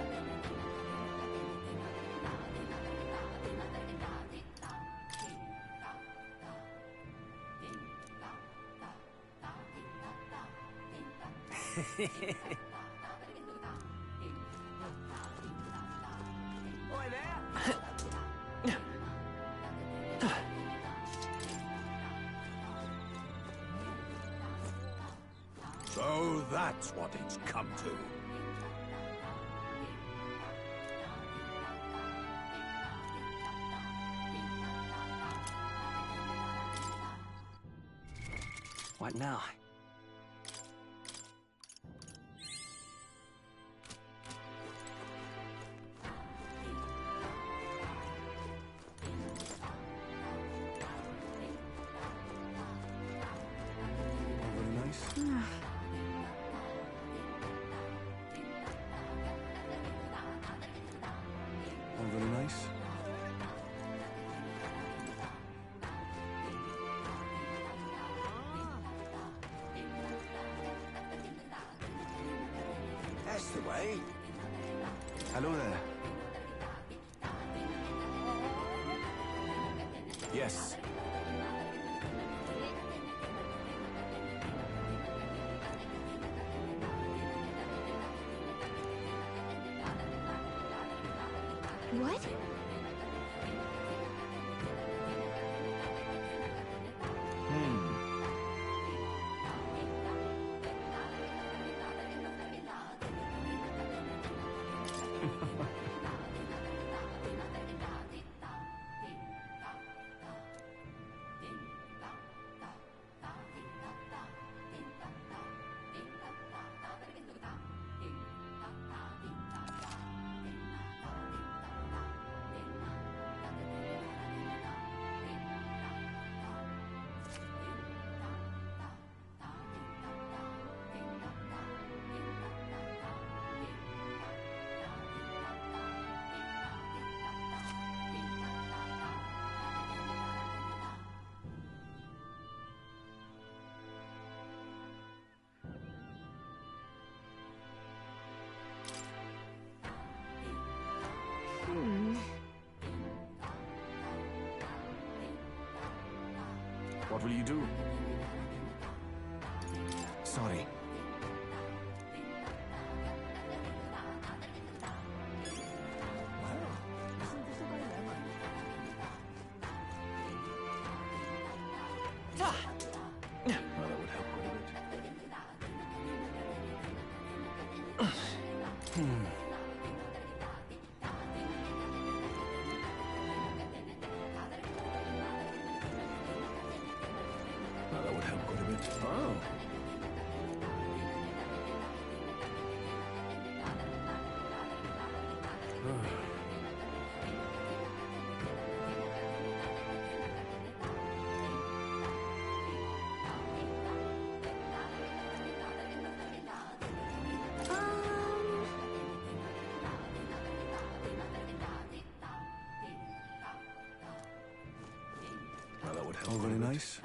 So that's what it's come to. What now? Very nice. Very nice. That's the way. Hello there. Yes. What? What will you do? Sorry. That would help quite a bit. Oh. That would help. Oh, very nice.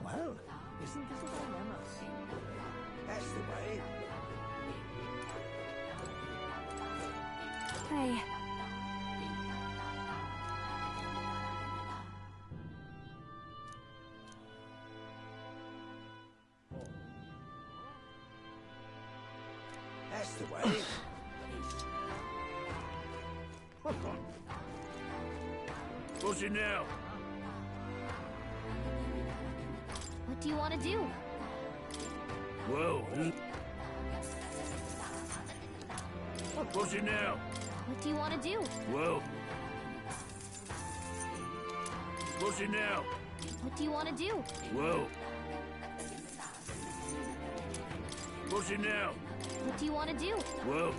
Well, isn't this a dilemma? That's the way. Hey. That's the way. What's it now? What do you want to do? Whoa. What's it now? What do you want to do? Whoa. What's it now? What do you want to do? Whoa. What's it now? What do you want to do? Whoa.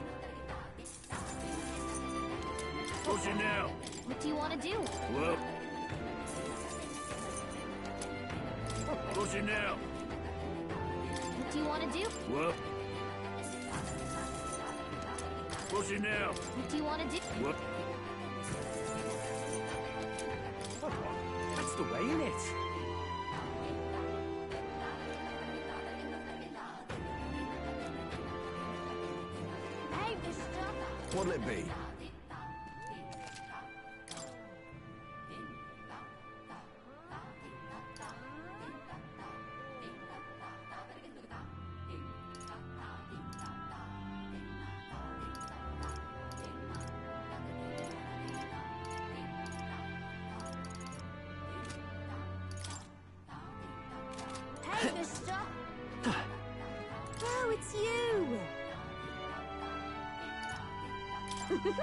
What's it now? What do you want to do? Whoa. What's it now? What do you want to do? Whoa. What's it now? What do you want to do? Whoa. That's the way, innit? Hey, mister! What'll it be? Hey, mister! Can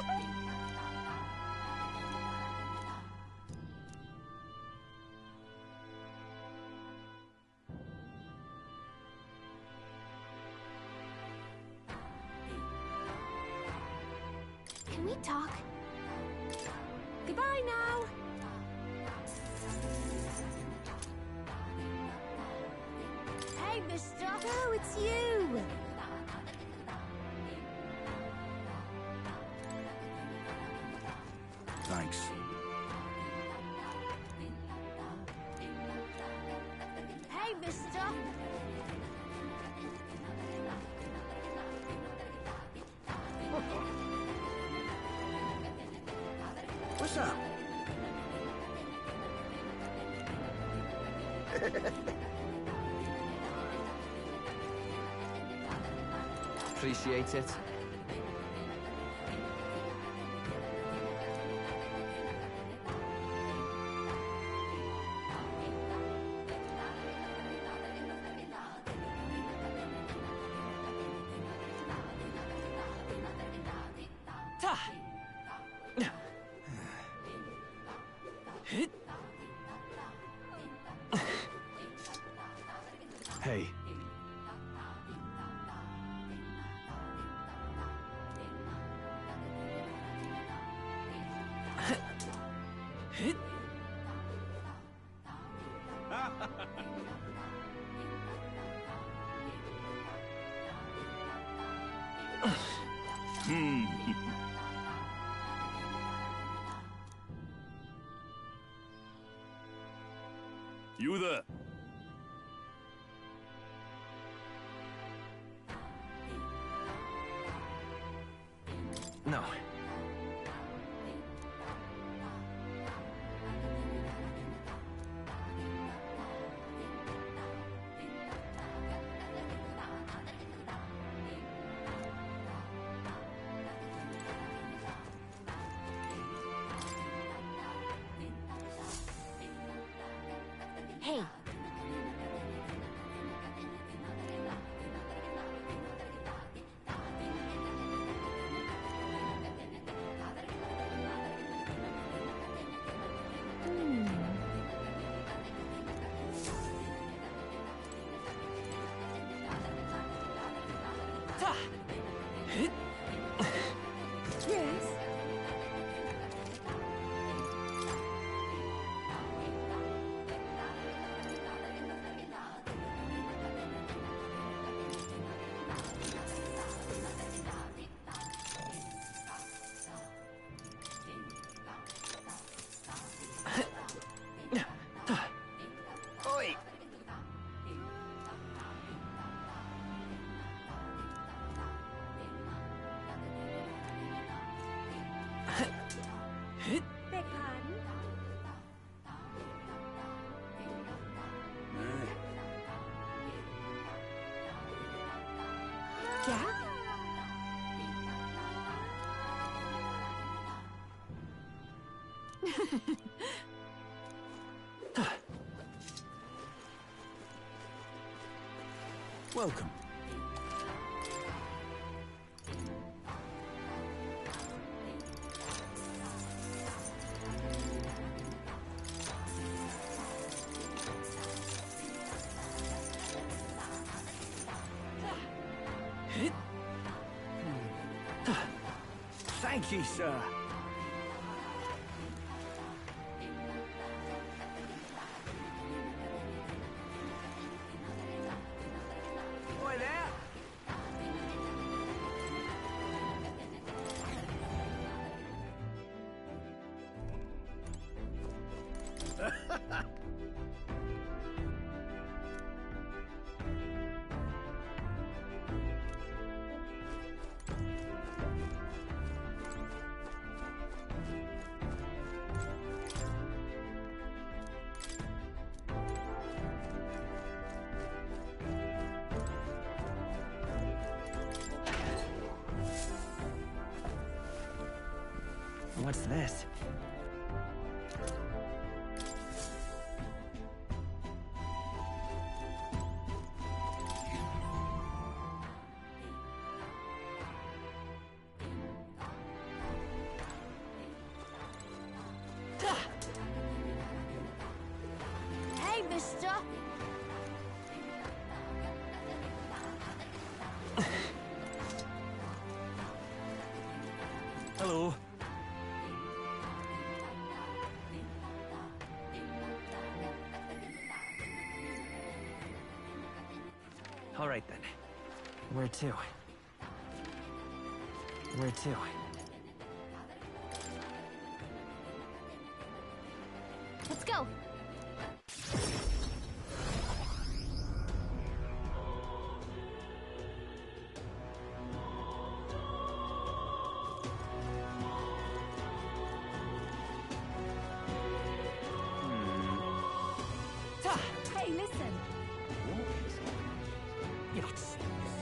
we talk? Goodbye now! Hey, mister! Oh, it's you! Thanks. Hey, mister! What's up? Appreciate it. Ta! Hey. You there? No. Hey. Yes? Oi! Beg pardon? Yeah? Welcome. Thank you, sir. Oi there! What's this? All right then. Where to? Where to? Let's go. Hey, listen. You're not serious.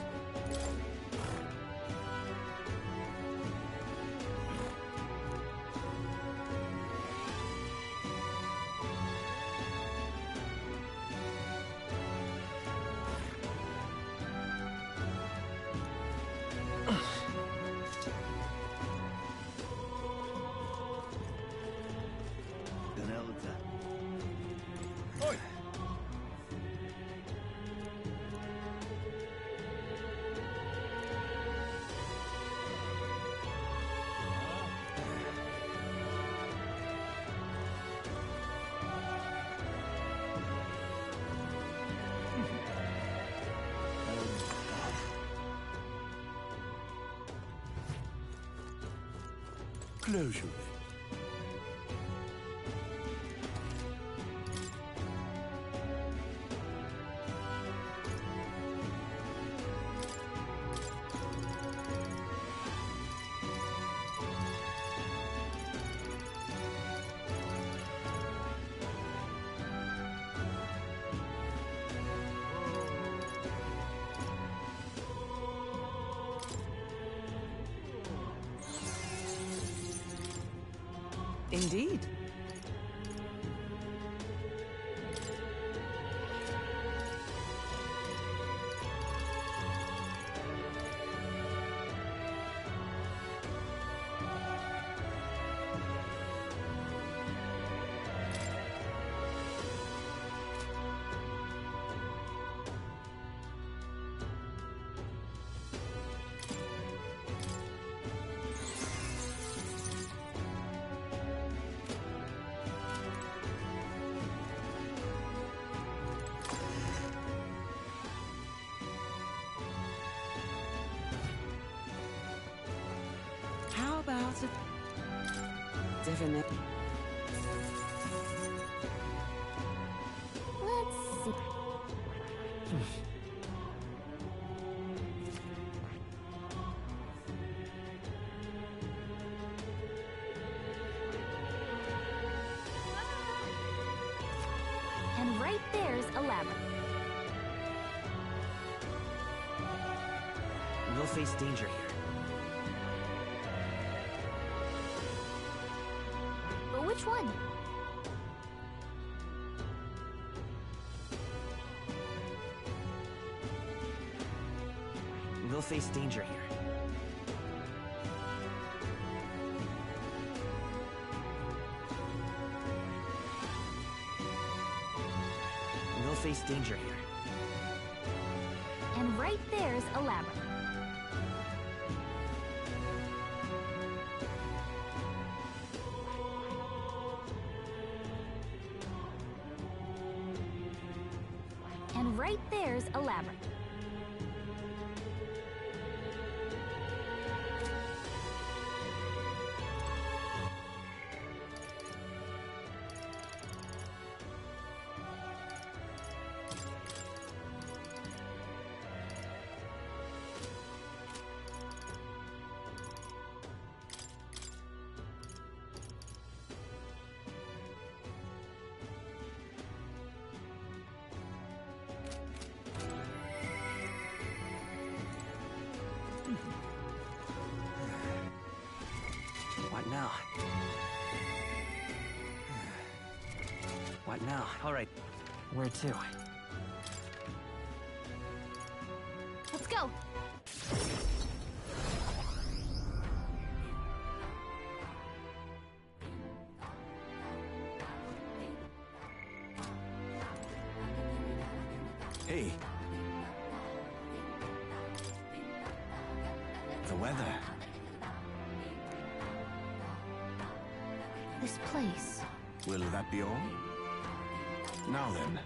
Oi! Close your lips. Indeed. How about a divination? Let's see. And right there's a labyrinth. We'll face danger here. But which one? We'll face danger here. We'll face danger here. And right there's a labyrinth. And right there's a labyrinth. What now? What now? All right. Where to? Let's go. Hey. The weather. This place. Will that be all? Now then.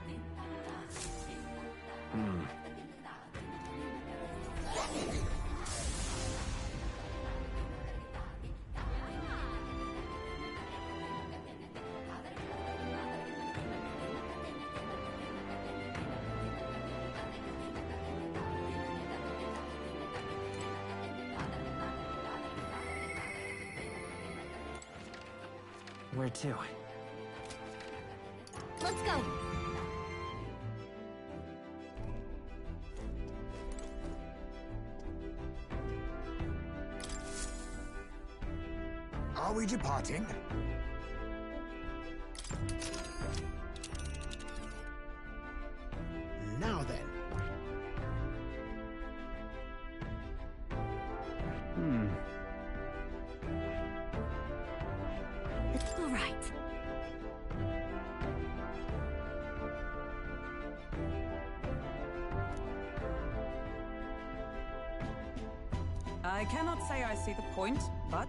Where to? Let's go. Are we departing? Now then. All right. I cannot say I see the point, but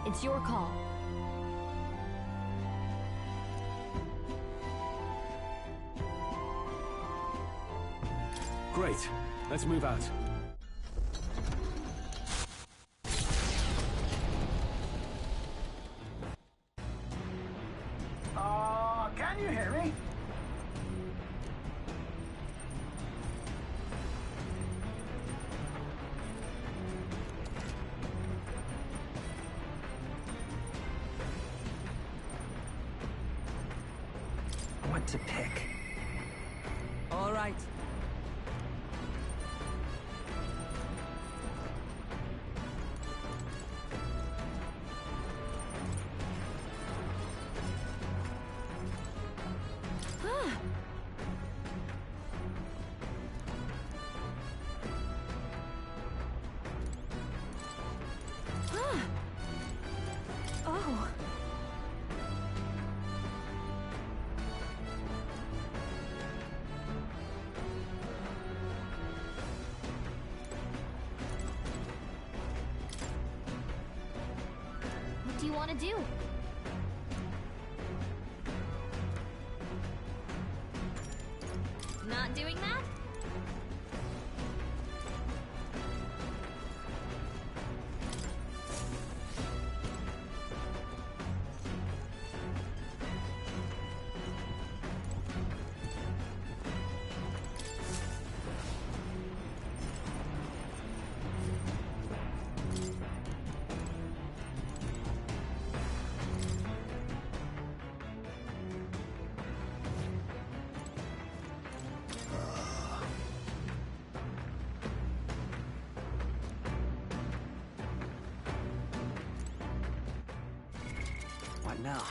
It's your call. Great. Let's move out. Can you hear me? What to pick? all right. Oh. What do you want to do? Not doing that? What now?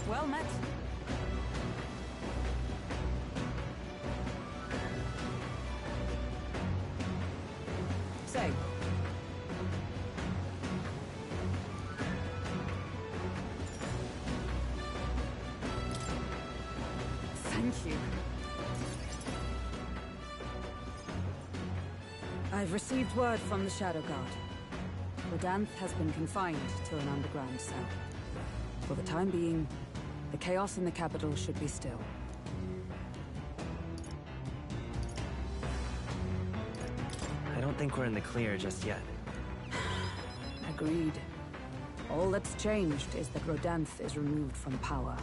Well met. Say. Thank you. I've received word from the Shadow Guard. Rodanth has been confined to an underground cell. For the time being, the chaos in the capital should be still. I don't think we're in the clear just yet. Agreed. All that's changed is that Rodanth is removed from power.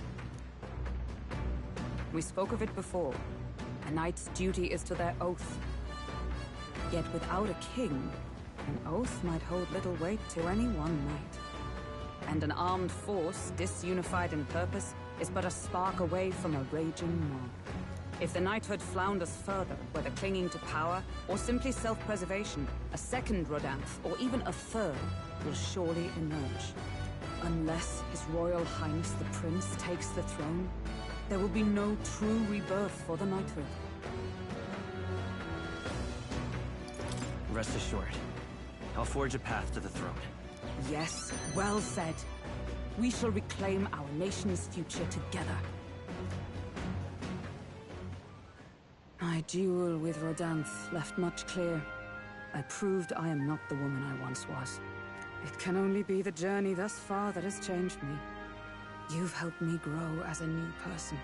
We spoke of it before. A knight's duty is to their oath. Yet without a king, an oath might hold little weight to any one knight. And an armed force, disunified in purpose, is but a spark away from a raging mob. If the knighthood flounders further, whether clinging to power or simply self-preservation, a second Rodanth, or even a third, will surely emerge. Unless His Royal Highness the Prince takes the throne, there will be no true rebirth for the knighthood. Rest assured, I'll forge a path to the throne. Yes, well said. We shall reclaim our nation's future together. My duel with Rodanth left much clear. I proved I am not the woman I once was. It can only be the journey thus far that has changed me. You've helped me grow as a new person.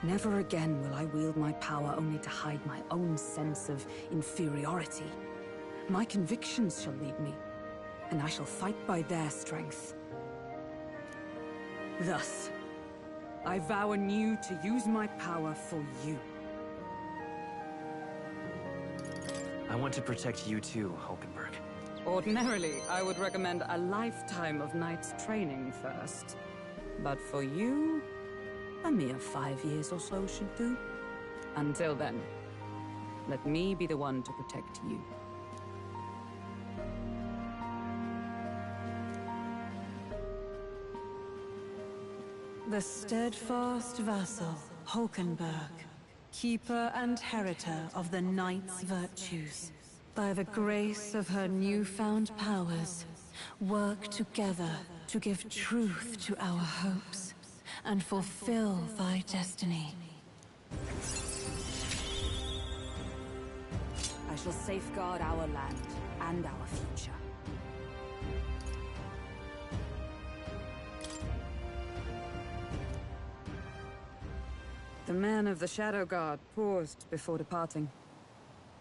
Never again will I wield my power only to hide my own sense of inferiority. My convictions shall lead me, and I shall fight by their strength. Thus, I vow anew to use my power for you. I want to protect you too, Hulkenberg. Ordinarily, I would recommend a lifetime of knights training first. But for you, a mere 5 years or so should do. Until then, let me be the one to protect you. The steadfast vassal, Hulkenberg, keeper and heritor of the knight's virtues. By the grace of her newfound powers, work together to give truth to our hopes and fulfill thy destiny. I shall safeguard our land and our future. The man of the Shadow Guard paused before departing.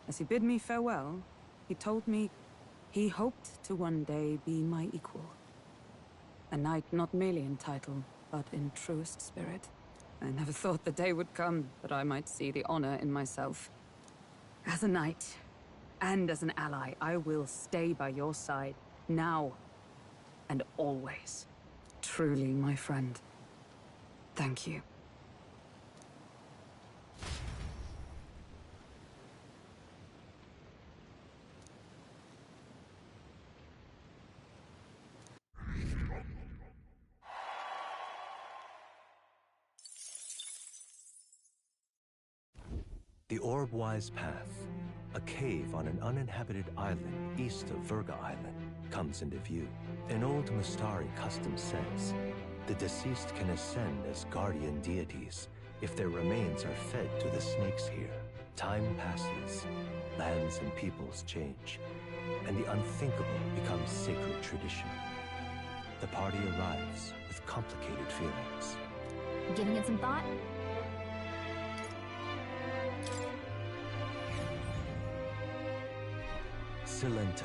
As he bid me farewell, he told me he hoped to one day be my equal. A knight not merely in title, but in truest spirit. I never thought the day would come that I might see the honor in myself. As a knight, and as an ally, I will stay by your side, now and always. Truly, my friend. Thank you. The Orb-Wise Path, a cave on an uninhabited island east of Virga Island, comes into view. An old Mustari custom says, the deceased can ascend as guardian deities if their remains are fed to the snakes here. Time passes, lands and peoples change, and the unthinkable becomes sacred tradition. The party arrives with complicated feelings. Giving it some thought? Cilento,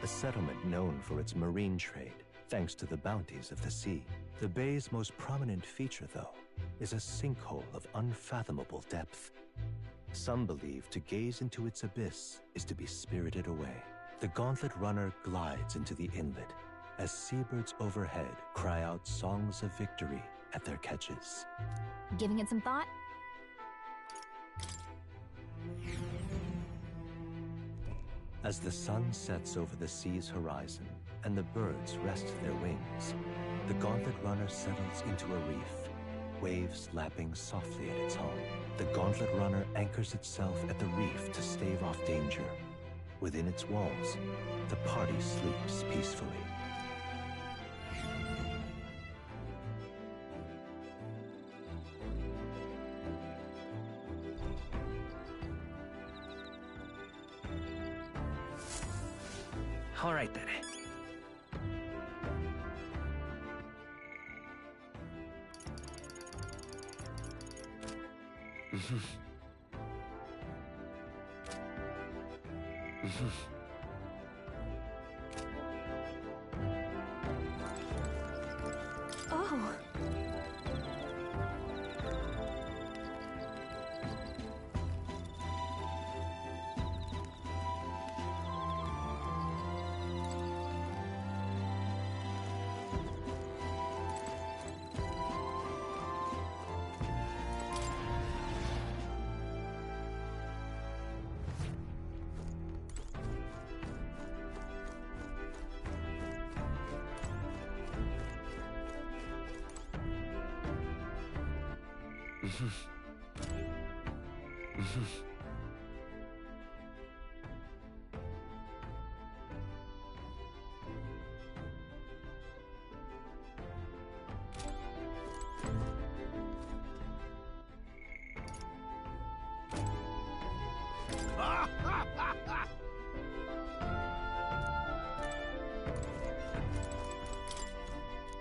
a settlement known for its marine trade, thanks to the bounties of the sea. The bay's most prominent feature, though, is a sinkhole of unfathomable depth. Some believe to gaze into its abyss is to be spirited away. The Gauntlet Runner glides into the inlet as seabirds overhead cry out songs of victory at their catches. Giving it some thought? As the sun sets over the sea's horizon and the birds rest their wings, the Gauntlet Runner settles into a reef, waves lapping softly at its home. The Gauntlet Runner anchors itself at the reef to stave off danger. Within its walls, the party sleeps peacefully. All right then. Oh.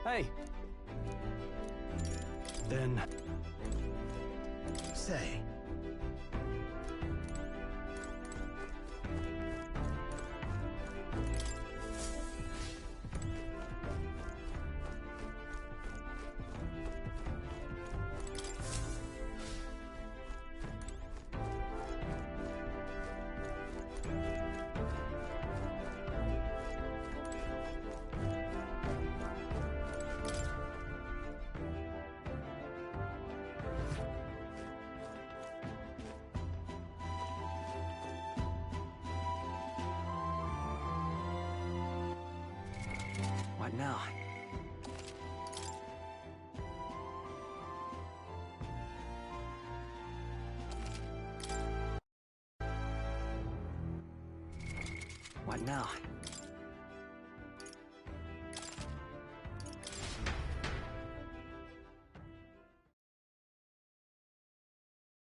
Hey, Then... Say. What now? What now?